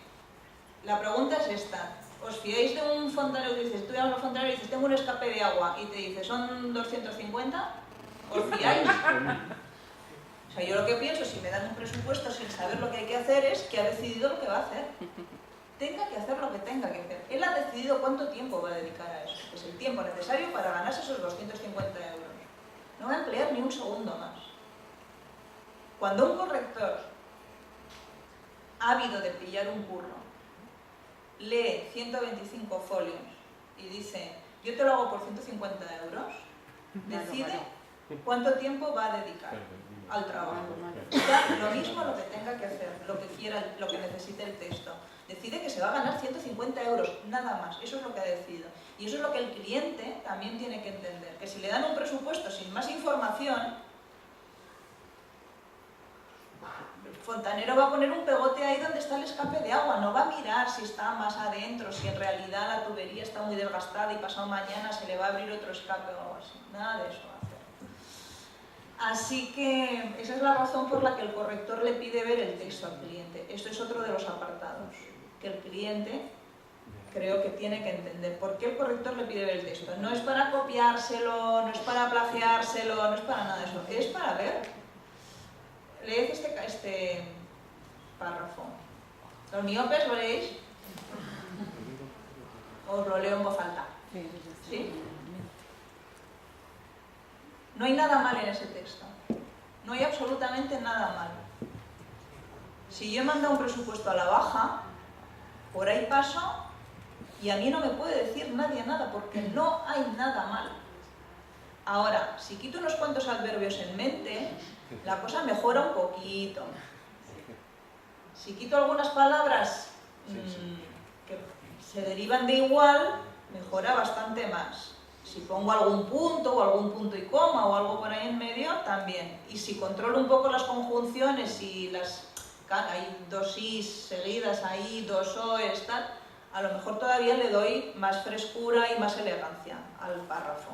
la pregunta es esta. ¿Os fiáis de un fontanero que dices, tú llamas al fontanero y dices, tengo un escape de agua y te dice, son 250? ¿Os fiáis? O sea, yo lo que pienso, si me dan un presupuesto sin saber lo que hay que hacer, es que ha decidido lo que va a hacer. Tenga que hacer lo que tenga que hacer. Él ha decidido cuánto tiempo va a dedicar a eso. Es el tiempo necesario para ganarse esos 250 euros. No va a emplear ni un segundo más. Cuando un corrector ávido de pillar un curro lee 125 folios y dice, yo te lo hago por 150 euros, decide cuánto tiempo va a dedicar al trabajo. Ya lo mismo lo que tenga que hacer, lo que quiera, lo que necesite el texto. Decide que se va a ganar 150 euros, nada más. Eso es lo que ha decidido. Y eso es lo que el cliente también tiene que entender. Que si le dan un presupuesto sin más información, el fontanero va a poner un pegote ahí donde está el escape de agua. No va a mirar si está más adentro, si en realidad la tubería está muy desgastada y pasado mañana se le va a abrir otro escape o algo así. Nada de eso va a hacer. Así que esa es la razón por la que el corrector le pide ver el texto al cliente. Esto es otro de los apartados que el cliente creo que tiene que entender. ¿Por qué el corrector le pide ver el texto? No es para copiárselo, no es para plagiárselo, no es para nada de eso. Es para ver. Leed este párrafo. ¿Los miopes lo leéis? ¿Os lo leo en voz alta? ¿Sí? No hay nada mal en ese texto. No hay absolutamente nada mal. Si yo he mandado un presupuesto a la baja, por ahí paso y a mí no me puede decir nadie nada porque no hay nada mal. Ahora, si quito unos cuantos adverbios en mente, la cosa mejora un poquito. Si quito algunas palabras que se derivan de igual, mejora bastante más. Si pongo algún punto o algún punto y coma o algo por ahí en medio, también. Y si controlo un poco las conjunciones y hay dos is seguidas ahí, dos oes, tal, a lo mejor todavía le doy más frescura y más elegancia al párrafo.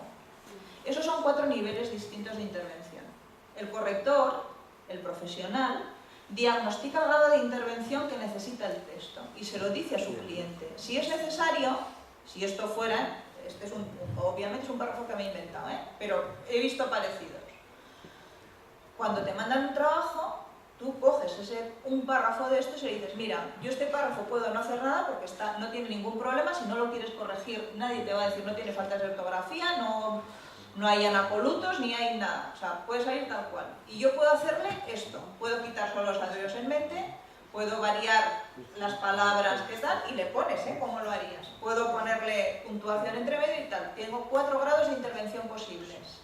Esos son 4 niveles distintos de intervención. El corrector, el profesional, diagnostica el grado de intervención que necesita el texto y se lo dice a su cliente. Si es necesario, si esto fuera, obviamente es un párrafo que me he inventado, pero he visto parecidos. Cuando te mandan un trabajo, Tú coges un párrafo de estos y le dices, mira, yo este párrafo puedo no hacer nada porque no tiene ningún problema, si no lo quieres corregir nadie te va a decir no tiene faltas de ortografía, no hay anacolutos ni hay nada, o sea, puede salir tal cual. Y yo puedo hacerle esto, puedo quitar solo los adverbios en mente, puedo variar las palabras que tal y le pones, ¿cómo lo harías? Puedo ponerle puntuación entre medio y tal. Tengo 4 grados de intervención posibles.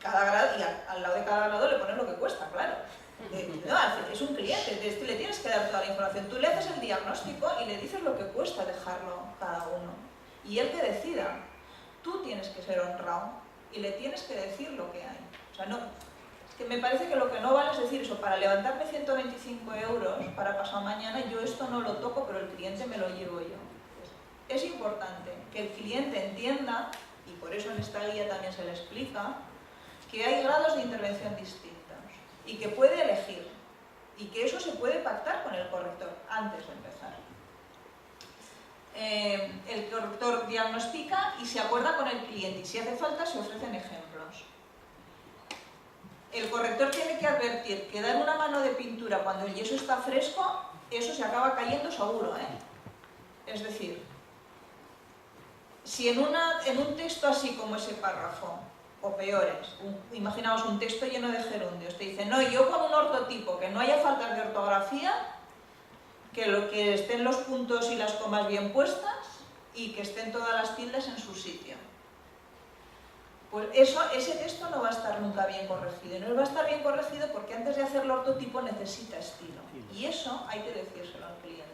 Cada grado, y al lado de cada grado le pones lo que cuesta, claro. No, es un cliente, le tienes que dar toda la información. Tú le haces el diagnóstico y le dices lo que cuesta dejarlo cada uno. Y él que decida. Tú tienes que ser honrado y le tienes que decir lo que hay. O sea, no, es que me parece que lo que no vale es decir eso, para levantarme 125 euros para pasado mañana, yo esto no lo toco, pero el cliente me lo llevo yo. Es importante que el cliente entienda, y por eso en esta guía también se le explica, que hay grados de intervención distintos y que puede elegir y que eso se puede pactar con el corrector antes de empezar. El corrector diagnostica y se acuerda con el cliente y si hace falta se ofrecen ejemplos. El corrector tiene que advertir que dar una mano de pintura cuando el yeso está fresco, eso se acaba cayendo seguro, Es decir, si en un texto así como ese párrafo, o peores, imaginaos un texto lleno de gerundios, te dice, no, yo con un ortotipo, que no haya faltas de ortografía, que estén los puntos y las comas bien puestas y que estén todas las tildes en su sitio. Pues ese texto no va a estar nunca bien corregido. Y no va a estar bien corregido porque antes de hacer el ortotipo necesita estilo. Y eso hay que decírselo al cliente.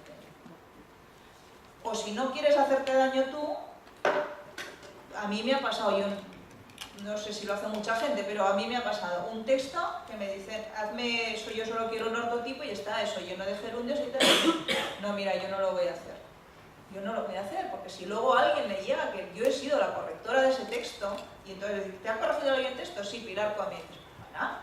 O si no quieres hacerte daño tú, a mí me ha pasado, yo no sé si lo hace mucha gente, pero a mí me ha pasado un texto que me dicen, hazme eso, yo solo quiero un ortotipo y está eso lleno de gerundios y tal. No, mira, yo no lo voy a hacer. Yo no lo voy a hacer, porque si luego a alguien le llega que yo he sido la correctora de ese texto, y entonces dice, ¿te ha corregido alguien el texto? Sí, Pilar Comín. Bueno,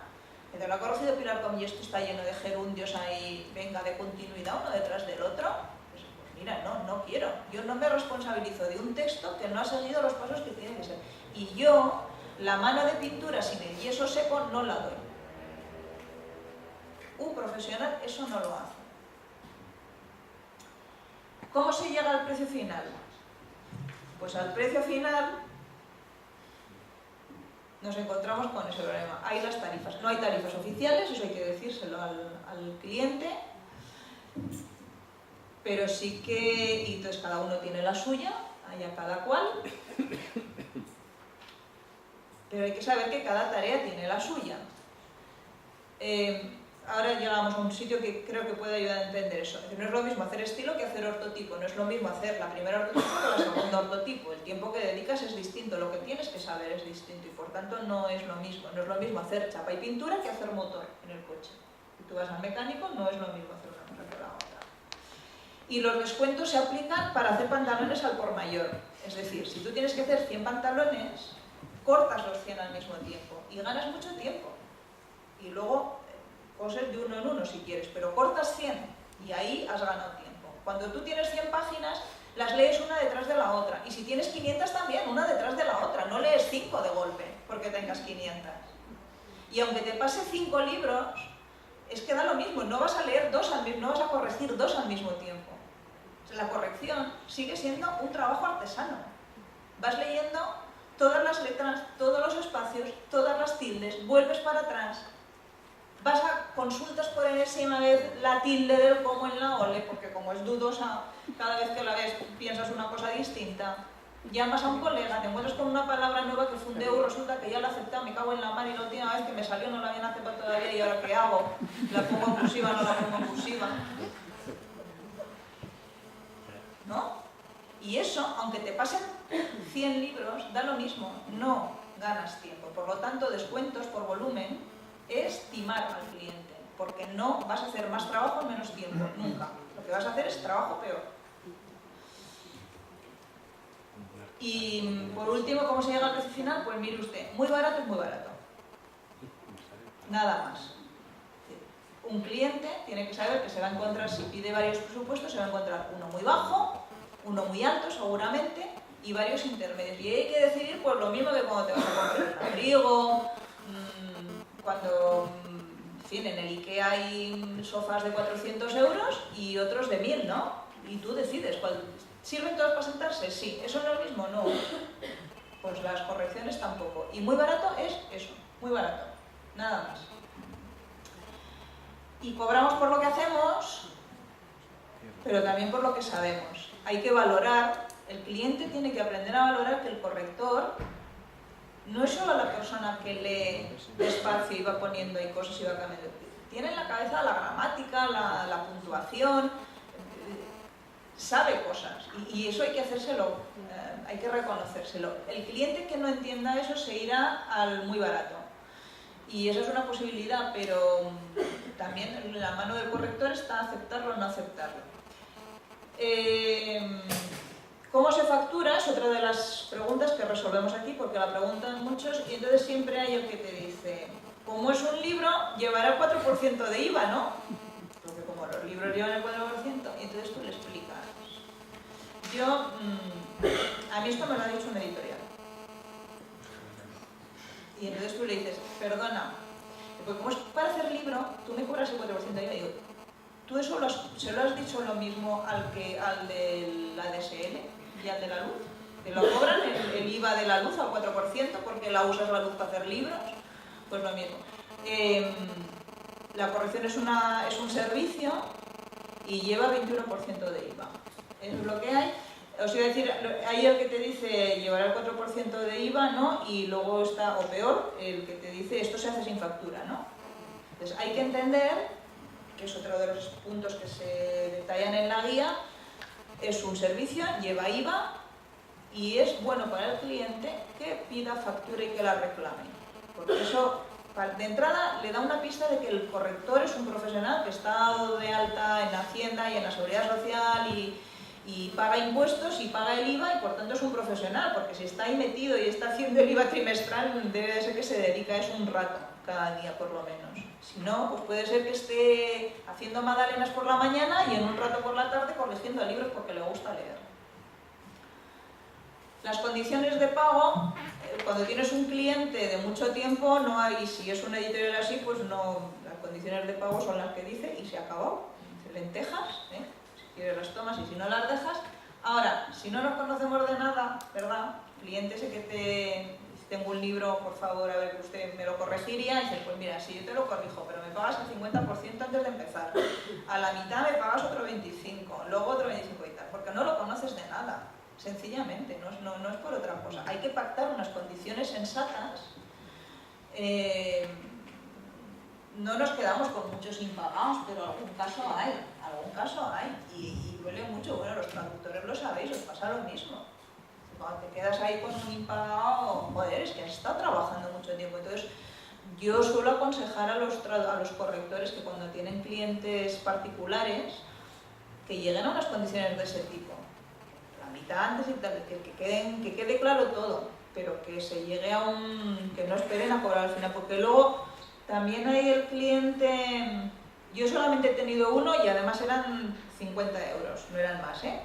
¿te lo ha corregido Pilar Comín y esto está lleno de gerundios ahí, venga, de continuidad uno detrás del otro? Pues mira, no quiero. Yo no me responsabilizo de un texto que no ha seguido los pasos que tiene que ser. Y yo, la mano de pintura sin el yeso seco no la doy. Un profesional eso no lo hace. ¿Cómo se llega al precio final? Pues al precio final nos encontramos con ese problema. Hay las tarifas. No hay tarifas oficiales, eso hay que decírselo al cliente, pero sí que, y entonces cada uno tiene la suya, allá cada cual, pero hay que saber que cada tarea tiene la suya. Ahora llegamos a un sitio que creo que puede ayudar a entender eso. No es lo mismo hacer estilo que hacer ortotipo, no es lo mismo hacer la primera ortotipo que la segunda ortotipo. El tiempo que dedicas es distinto, lo que tienes que saber es distinto y por tanto no es lo mismo. No es lo mismo hacer chapa y pintura que hacer motor en el coche. Si tú vas al mecánico, no es lo mismo hacer una cosa que la otra. Y los descuentos se aplican para hacer pantalones al por mayor. Es decir, si tú tienes que hacer 100 pantalones, cortas los 100 al mismo tiempo y ganas mucho tiempo. Y luego coses de uno en uno si quieres, pero cortas 100 y ahí has ganado tiempo. Cuando tú tienes 100 páginas, las lees una detrás de la otra. Y si tienes 500 también, una detrás de la otra. No lees 5 de golpe porque tengas 500. Y aunque te pase 5 libros, es que da lo mismo. No vas a leer no vas a corregir 2 al mismo tiempo. La corrección sigue siendo un trabajo artesano. Vas leyendo todas las letras, todos los espacios, todas las tildes, vuelves para atrás. Vas a consultas por enésima vez la tilde del como en la ole, porque como es dudosa, cada vez que la ves piensas una cosa distinta. Llamas a un colega, te encuentras con una palabra nueva que fundeo, resulta que ya la he aceptado, me cago en la mar y la última vez que me salió no la habían aceptado todavía y ahora ¿qué hago? ¿La pongo en cursiva o no la pongo en cursiva? ¿No? Y eso, aunque te pasen 100 libros, da lo mismo, no ganas tiempo. Por lo tanto, descuentos por volumen es timar al cliente, porque no vas a hacer más trabajo en menos tiempo, nunca. Lo que vas a hacer es trabajo peor. Y por último, ¿cómo se llega al precio final? Pues mire usted, muy barato es muy barato. Nada más. Un cliente tiene que saber que se va a encontrar, si pide varios presupuestos, se va a encontrar uno muy bajo, uno muy alto seguramente, y varios intermedios. Y hay que decidir pues lo mismo que cuando te vas a comprar un abrigo, cuando En fin, en el IKEA hay sofás de 400 euros y otros de 1000, ¿no? Y tú decides cuál. ¿Sirven todos para sentarse? Sí. ¿Eso no es lo mismo? No. Pues las correcciones tampoco. Y muy barato es eso, muy barato. Nada más. Y cobramos por lo que hacemos, pero también por lo que sabemos. Hay que valorar, el cliente tiene que aprender a valorar que el corrector no es solo la persona que lee despacio y va poniendo ahí cosas y va cambiando. Tiene en la cabeza la gramática, la puntuación, sabe cosas y eso hay que hacérselo, hay que reconocérselo. El cliente que no entienda eso se irá al muy barato. Y esa es una posibilidad, pero también en la mano del corrector está aceptarlo o no aceptarlo. ¿Cómo se factura? Es otra de las preguntas que resolvemos aquí, porque la preguntan muchos, y entonces siempre hay el que te dice, como es un libro, llevará el 4% de IVA, ¿no? Porque como los libros llevan el 4%, y entonces tú le explicas. A mí esto me lo ha dicho un editorial. Y entonces tú le dices, perdona, porque como es para hacer libro, tú me cobras el 4% de IVA. Y digo, ¿tú eso se lo has dicho lo mismo al de la DSL y al de la luz? ¿Te lo cobran el IVA de la luz al 4% porque la usas la luz para hacer libros? Pues lo mismo. La corrección es un servicio y lleva 21% de IVA. Eso es lo que hay. Os iba a decir, hay el que te dice llevará el 4% de IVA, ¿no? Y luego está, o peor, el que te dice esto se hace sin factura, ¿no? Entonces hay que entender, que es otro de los puntos que se detallan en la guía, es un servicio, lleva IVA y es bueno para el cliente que pida factura y que la reclame. Porque eso, de entrada, le da una pista de que el corrector es un profesional que está dado de alta en la Hacienda y en la Seguridad Social y paga impuestos y paga el IVA y por tanto es un profesional, porque si está ahí metido y está haciendo el IVA trimestral, debe de ser que se dedica a eso un rato, cada día por lo menos. Si no, pues puede ser que esté haciendo magdalenas por la mañana y en un rato por la tarde corrigiendo libros porque le gusta leer. Las condiciones de pago, cuando tienes un cliente de mucho tiempo, no hay, si es un editorial así, pues no, las condiciones de pago son las que dice y se acabó. Lentejas, si quieres las tomas y si no las dejas. Ahora, si no nos conocemos de nada, ¿verdad? Cliente ese que si tengo un libro, por favor, a ver que usted me lo corregiría, y dices, pues mira, sí, yo te lo corrijo, pero me pagas el 50% antes de empezar. A la mitad me pagas otro 25%, luego otro 25% y tal, porque no lo conoces de nada, sencillamente, no es por otra cosa. Hay que pactar unas condiciones sensatas. No nos quedamos con muchos impagados, pero algún caso hay, y duele mucho. Bueno, los traductores lo sabéis, os pasa lo mismo. Cuando te quedas ahí con un impagado, joder, es que has estado trabajando mucho tiempo. Entonces, yo suelo aconsejar a los correctores que cuando tienen clientes particulares, que lleguen a unas condiciones de ese tipo. La mitad antes y tal, que quede claro todo, pero que se llegue a que no esperen a cobrar al final, porque luego también hay el cliente. Yo solamente he tenido uno y además eran 50 euros, no eran más, ¿eh?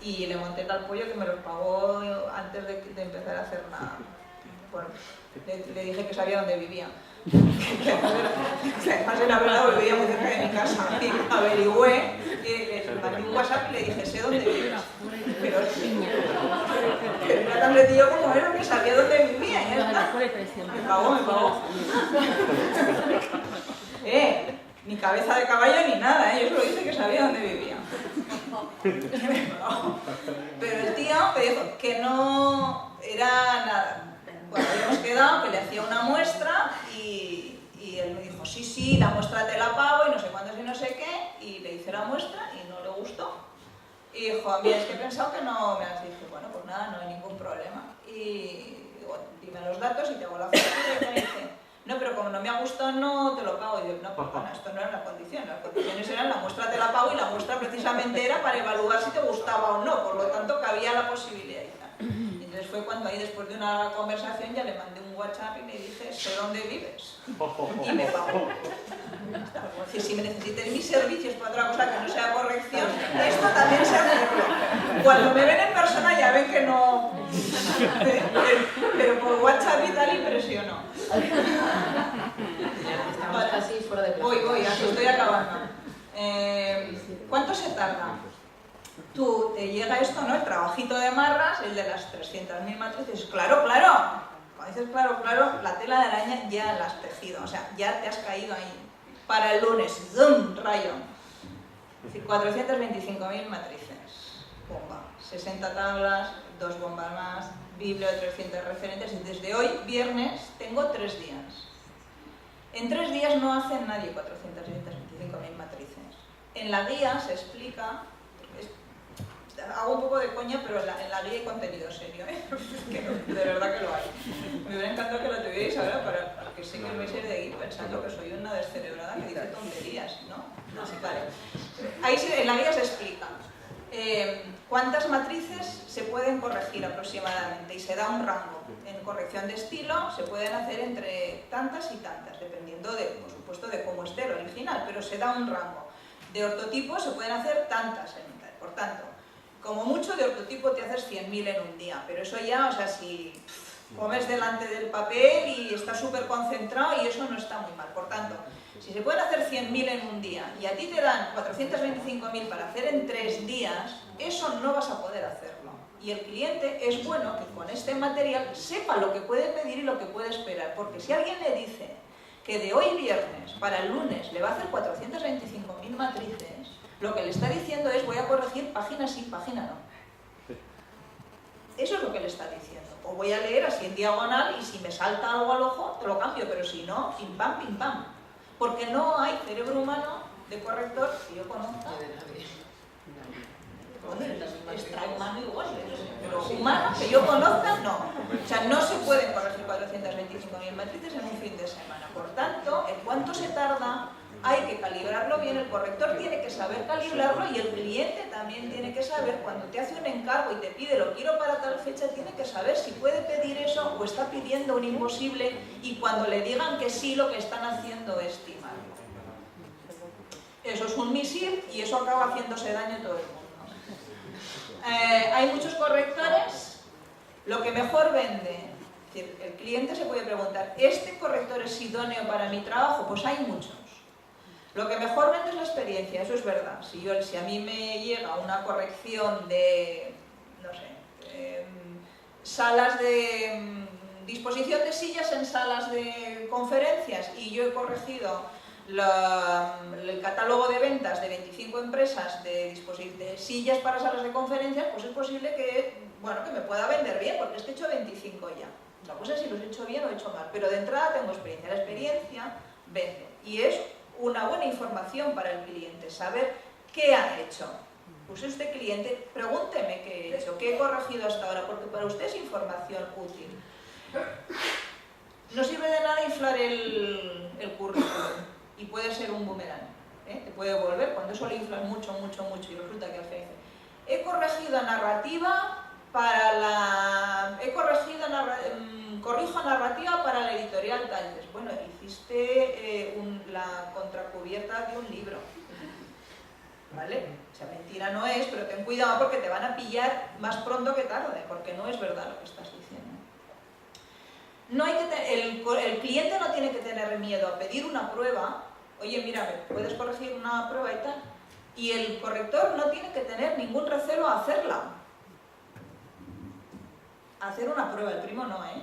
Y le monté tal pollo que me los pagó antes de empezar a hacer nada. Bueno, le dije que sabía dónde vivía. Que además era verdad, porque vivía muy cerca de mi casa. Y averigüé, y le mandé un WhatsApp y le dije, sé dónde vives. Pero era tan sencillo como era que sabía dónde vivía. Y ya está. Me pagó. Ni cabeza de caballo ni nada, yo solo dije que sabía dónde vivía. Pero el tío me dijo que no era nada. Bueno, habíamos quedado que le hacía una muestra y él me dijo, sí, la muestra te la pago y no sé cuántos y no sé qué, y le hice la muestra y no le gustó. Y dijo, a mí es que he pensado que no me has dicho. Bueno, pues nada, no hay ningún problema. Y digo, dime los datos y te hago la factura. Y me dice, no, pero como no me ha gustado no te lo pago. Y yo, no, pues bueno, esto no era la condición. Las condiciones eran la muestra te la pago y la muestra precisamente era para evaluar si te gustaba o no. Por lo tanto, cabía la posibilidad y tal. Y entonces fue cuando ahí, después de una conversación, ya le mandé un WhatsApp y le dije, sé dónde vives. Y me pagó. Si me necesitáis mis servicios para otra cosa que no sea corrección, esto también se hacerlo. Cuando me ven en persona ya ven que no. Pero por WhatsApp y tal impresionó. Estamos casi fuera acabando. ¿Cuánto se tarda? Tú te llega esto, ¿no? El trabajito de marras, el de las 300.000 matrices. Claro, claro. Cuando dices claro, claro, la tela de araña ya la has tejido, o sea, ya te has caído ahí. Para el lunes, ¡zum! Rayo. Es decir, 425.000 matrices. Bomba. 60 tablas, 2 bombas más, biblio de 300 referentes. Y desde hoy, viernes, tengo 3 días. En 3 días no hace nadie 425.000 matrices. En la guía se explica, hago un poco de coña, pero en la guía hay contenido serio, ¿eh? De verdad que lo hay. Me hubiera encantado que lo tuvierais ahora para que sé que vais a ir de ahí pensando que soy una descerebrada que dice tonterías, ¿no? No, sí, vale. Ahí en la guía se explica cuántas matrices se pueden corregir aproximadamente y se da un rango. En corrección de estilo se pueden hacer entre tantas y tantas, dependiendo de, por supuesto, de cómo esté el original, pero se da un rango. De ortotipo se pueden hacer tantas, por tanto, como mucho de ortotipo te haces 100.000 en un día, pero eso ya, o sea, si comes delante del papel y estás súper concentrado y eso no está muy mal. Por tanto, si se pueden hacer 100.000 en un día y a ti te dan 425.000 para hacer en 3 días, eso no vas a poder hacerlo. Y el cliente es bueno que con este material sepa lo que puede pedir y lo que puede esperar, porque si alguien le dice que de hoy viernes para el lunes le va a hacer 425.000 matrices, lo que le está diciendo es voy a corregir página sí, página no. Eso es lo que le está diciendo. O voy a leer así en diagonal y si me salta algo al ojo, te lo cambio, pero si no, pim pam, pim pam. Porque no hay cerebro humano de corrector que yo conozca. Extra humano igual, pero humano que yo conozca, no. O sea, no se pueden corregir 425.000 matrices en un fin de semana. Por tanto, en cuánto se tarda, hay que calibrarlo bien, el corrector tiene que saber calibrarlo y el cliente también tiene que saber, cuando te hace un encargo y te pide lo quiero para tal fecha, tiene que saber si puede pedir eso o está pidiendo un imposible y cuando le digan que sí, lo que están haciendo es timar. Eso es un misil y eso acaba haciéndose daño a todo el mundo. Hay muchos correctores, lo que mejor vende, es decir, el cliente se puede preguntar, ¿este corrector es idóneo para mi trabajo? Pues hay muchos. Lo que mejor vende es la experiencia, eso es verdad. Si a mí me llega una corrección de, no sé, salas de disposición de sillas en salas de conferencias y yo he corregido el catálogo de ventas de 25 empresas de sillas para salas de conferencias, pues es posible que, bueno, que me pueda vender bien, porque es que he hecho 25 ya. La cosa es si los he hecho bien o he hecho mal, pero de entrada tengo experiencia. La experiencia vende y es una buena información para el cliente, saber qué ha hecho. Pues usted cliente, pregúnteme qué he hecho, qué he corregido hasta ahora, porque para usted es información útil. No sirve de nada inflar el currículum y puede ser un boomerang, ¿eh? Te puede volver cuando eso lo inflas mucho, mucho, mucho y resulta que al final he corregido narrativa para la... corrijo narrativa para la editorial tal. Bueno, hiciste la contracubierta de un libro, ¿vale? O sea, mentira no es, pero ten cuidado porque te van a pillar más pronto que tarde, porque no es verdad lo que estás diciendo. No hay que el cliente no tiene que tener miedo a pedir una prueba. Oye, mira, ¿me puedes corregir una prueba y tal? Y el corrector no tiene que tener ningún recelo a hacerla. Hacer una prueba, el primo no, ¿eh?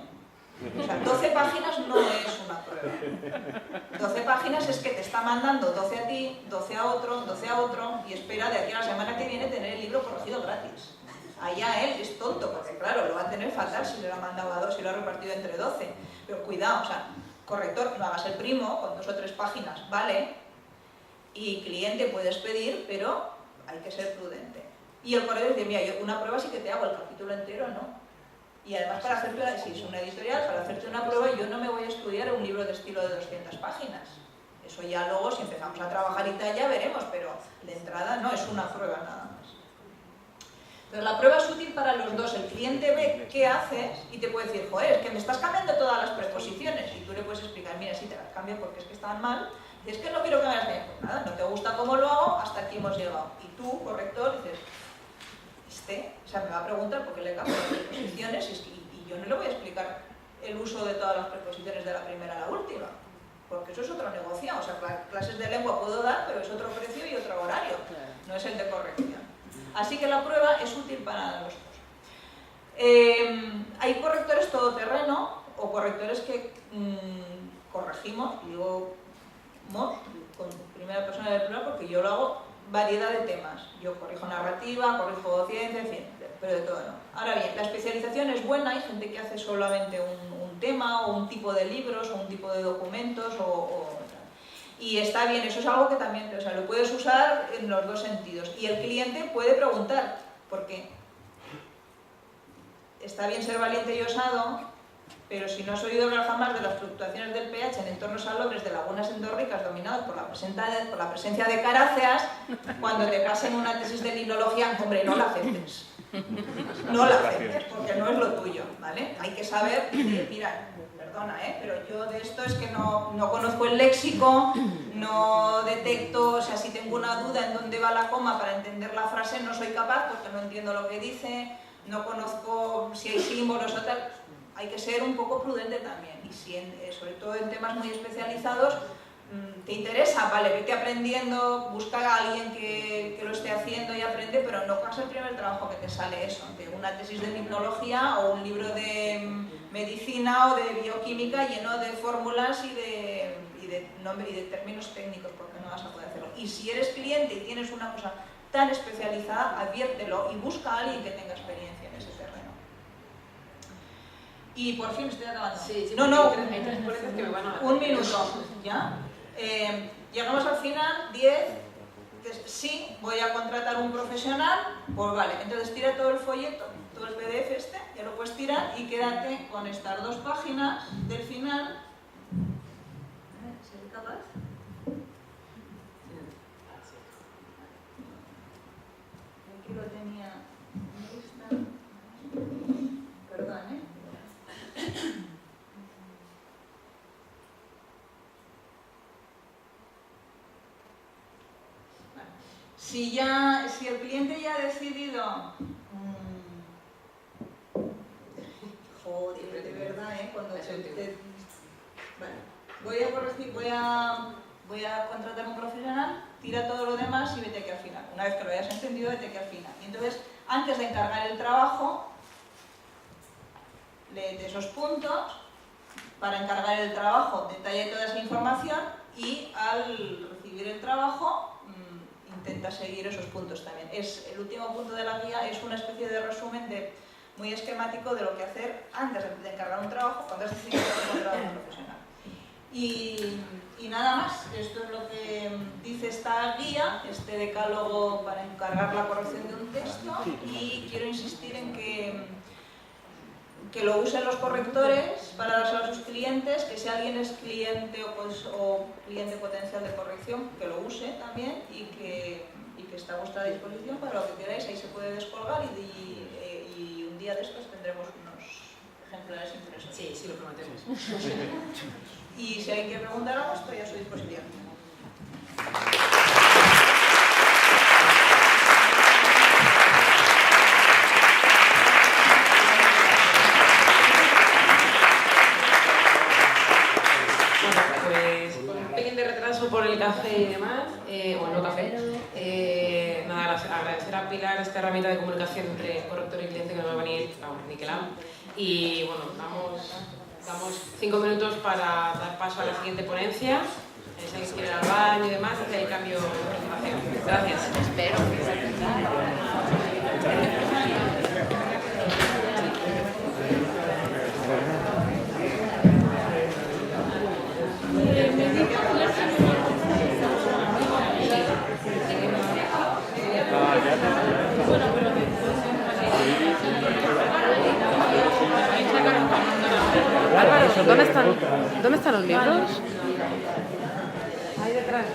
O sea, 12 páginas no es una prueba. 12 páginas es que te está mandando 12 a ti, 12 a otro, y espera de aquí a la semana que viene tener el libro corregido gratis. Allá él es tonto, porque claro, lo va a tener fatal si le lo ha mandado a 2, si lo ha repartido entre 12. Pero cuidado, o sea, corrector, no hagas el primo, con 2 o 3 páginas, vale. Y cliente puedes pedir, pero hay que ser prudente. Y el corrector dice, mira, yo una prueba sí que te hago, el capítulo entero no. Y además para hacerte, si es una editorial, para hacerte una prueba yo no me voy a estudiar un libro de estilo de 200 páginas. Eso ya luego, si empezamos a trabajar y tal, ya veremos, pero de entrada no es una prueba nada más. Pero la prueba es útil para los dos. El cliente ve qué haces y te puede decir, joder, es que me estás cambiando todas las preposiciones. Y tú le puedes explicar, mira, sí, te las cambio porque es que estaban mal. Y es que no quiero que me las cambien. Pues nada, no te gusta cómo lo hago, hasta aquí hemos llegado. Y tú, corrector, dices, o sea, me va a preguntar por qué le cambio las preposiciones y yo no le voy a explicar el uso de todas las preposiciones de la primera a la última. porque eso es otro negocio. O sea, clases de lengua puedo dar, pero es otro precio y otro horario, no es el de corrección. Así que la prueba es útil para los dos. Hay correctores todoterreno o correctores que corregimos, digo con primera persona del plural porque yo lo hago variedad de temas. Yo corrijo narrativa, corrijo ciencia, en fin, pero de todo no. Ahora bien, la especialización es buena, hay gente que hace solamente un tema o un tipo de libros o un tipo de documentos y está bien, eso es algo que también, o sea, lo puedes usar en los dos sentidos y el cliente puede preguntar, porque está bien ser valiente y osado, pero si no has oído hablar jamás de las fluctuaciones del pH en entornos salobres de lagunas endórricas dominados por la presencia de caráceas, cuando te pasen una tesis de limnología, hombre, no la aceptes. No la aceptes, porque no es lo tuyo, ¿vale? Hay que saber, mira, perdona, pero yo de esto es que no conozco el léxico, no detecto, o sea, si tengo una duda en dónde va la coma para entender la frase, no soy capaz porque no entiendo lo que dice, no conozco si hay símbolos o tal. Hay que ser un poco prudente también y si sobre todo en temas muy especializados te interesa, vale, vete aprendiendo, busca a alguien que lo esté haciendo y aprende, pero no hagas el primer trabajo que te sale eso, de una tesis de limnología o un libro de medicina o de bioquímica lleno de fórmulas y de términos técnicos, porque no vas a poder hacerlo. Y si eres cliente y tienes una cosa tan especializada, adviértelo y busca a alguien que tenga experiencia en ese terreno. Y por fin estoy acabando. Sí, no, hay tres ponencias que me van a... Un minuto, ¿ya? Llegamos al final, 10. Sí, voy a contratar un profesional, pues vale, entonces tira todo el folleto, todo el PDF este, ya lo puedes tirar y quédate con estas 2 páginas del final. ¿Seré capaz? Aquí lo tenía lista. Perdón, Si el cliente ya ha decidido, joder, de verdad, cuando vale, voy a contratar un profesional, tira todo lo demás y vete aquí al final. Una vez que lo hayas entendido, vete aquí al final. Y entonces, antes de encargar el trabajo, léete esos puntos, para encargar el trabajo, detalle toda esa información y al recibir el trabajo, intenta seguir esos puntos también. El último punto de la guía es una especie de resumen muy esquemático de lo que hacer antes de encargar un trabajo, cuando has decidido encontrar un profesional. Y nada más, esto es lo que dice esta guía, este decálogo para encargar la corrección de un texto, y quiero insistir en que lo usen los correctores para dárselo a sus clientes, que si alguien es cliente o cliente potencial de corrección, que lo use también y que está a vuestra disposición para lo que queráis. Ahí se puede descolgar y un día de estos tendremos unos ejemplares impresos. Sí, sí, lo prometemos. Y si hay que preguntar algo, estoy a su disposición. Por el café y demás, o no café, nada, agradecer a Pilar esta herramienta de comunicación entre corrector y cliente que nos va a venir, vamos, niquelado. Y bueno, damos 5 minutos para dar paso a la siguiente ponencia. Si alguien quiere ir al baño y demás, hacer el cambio de presentación. Gracias. Espero. Álvaro, ¿dónde están los libros? Ahí detrás.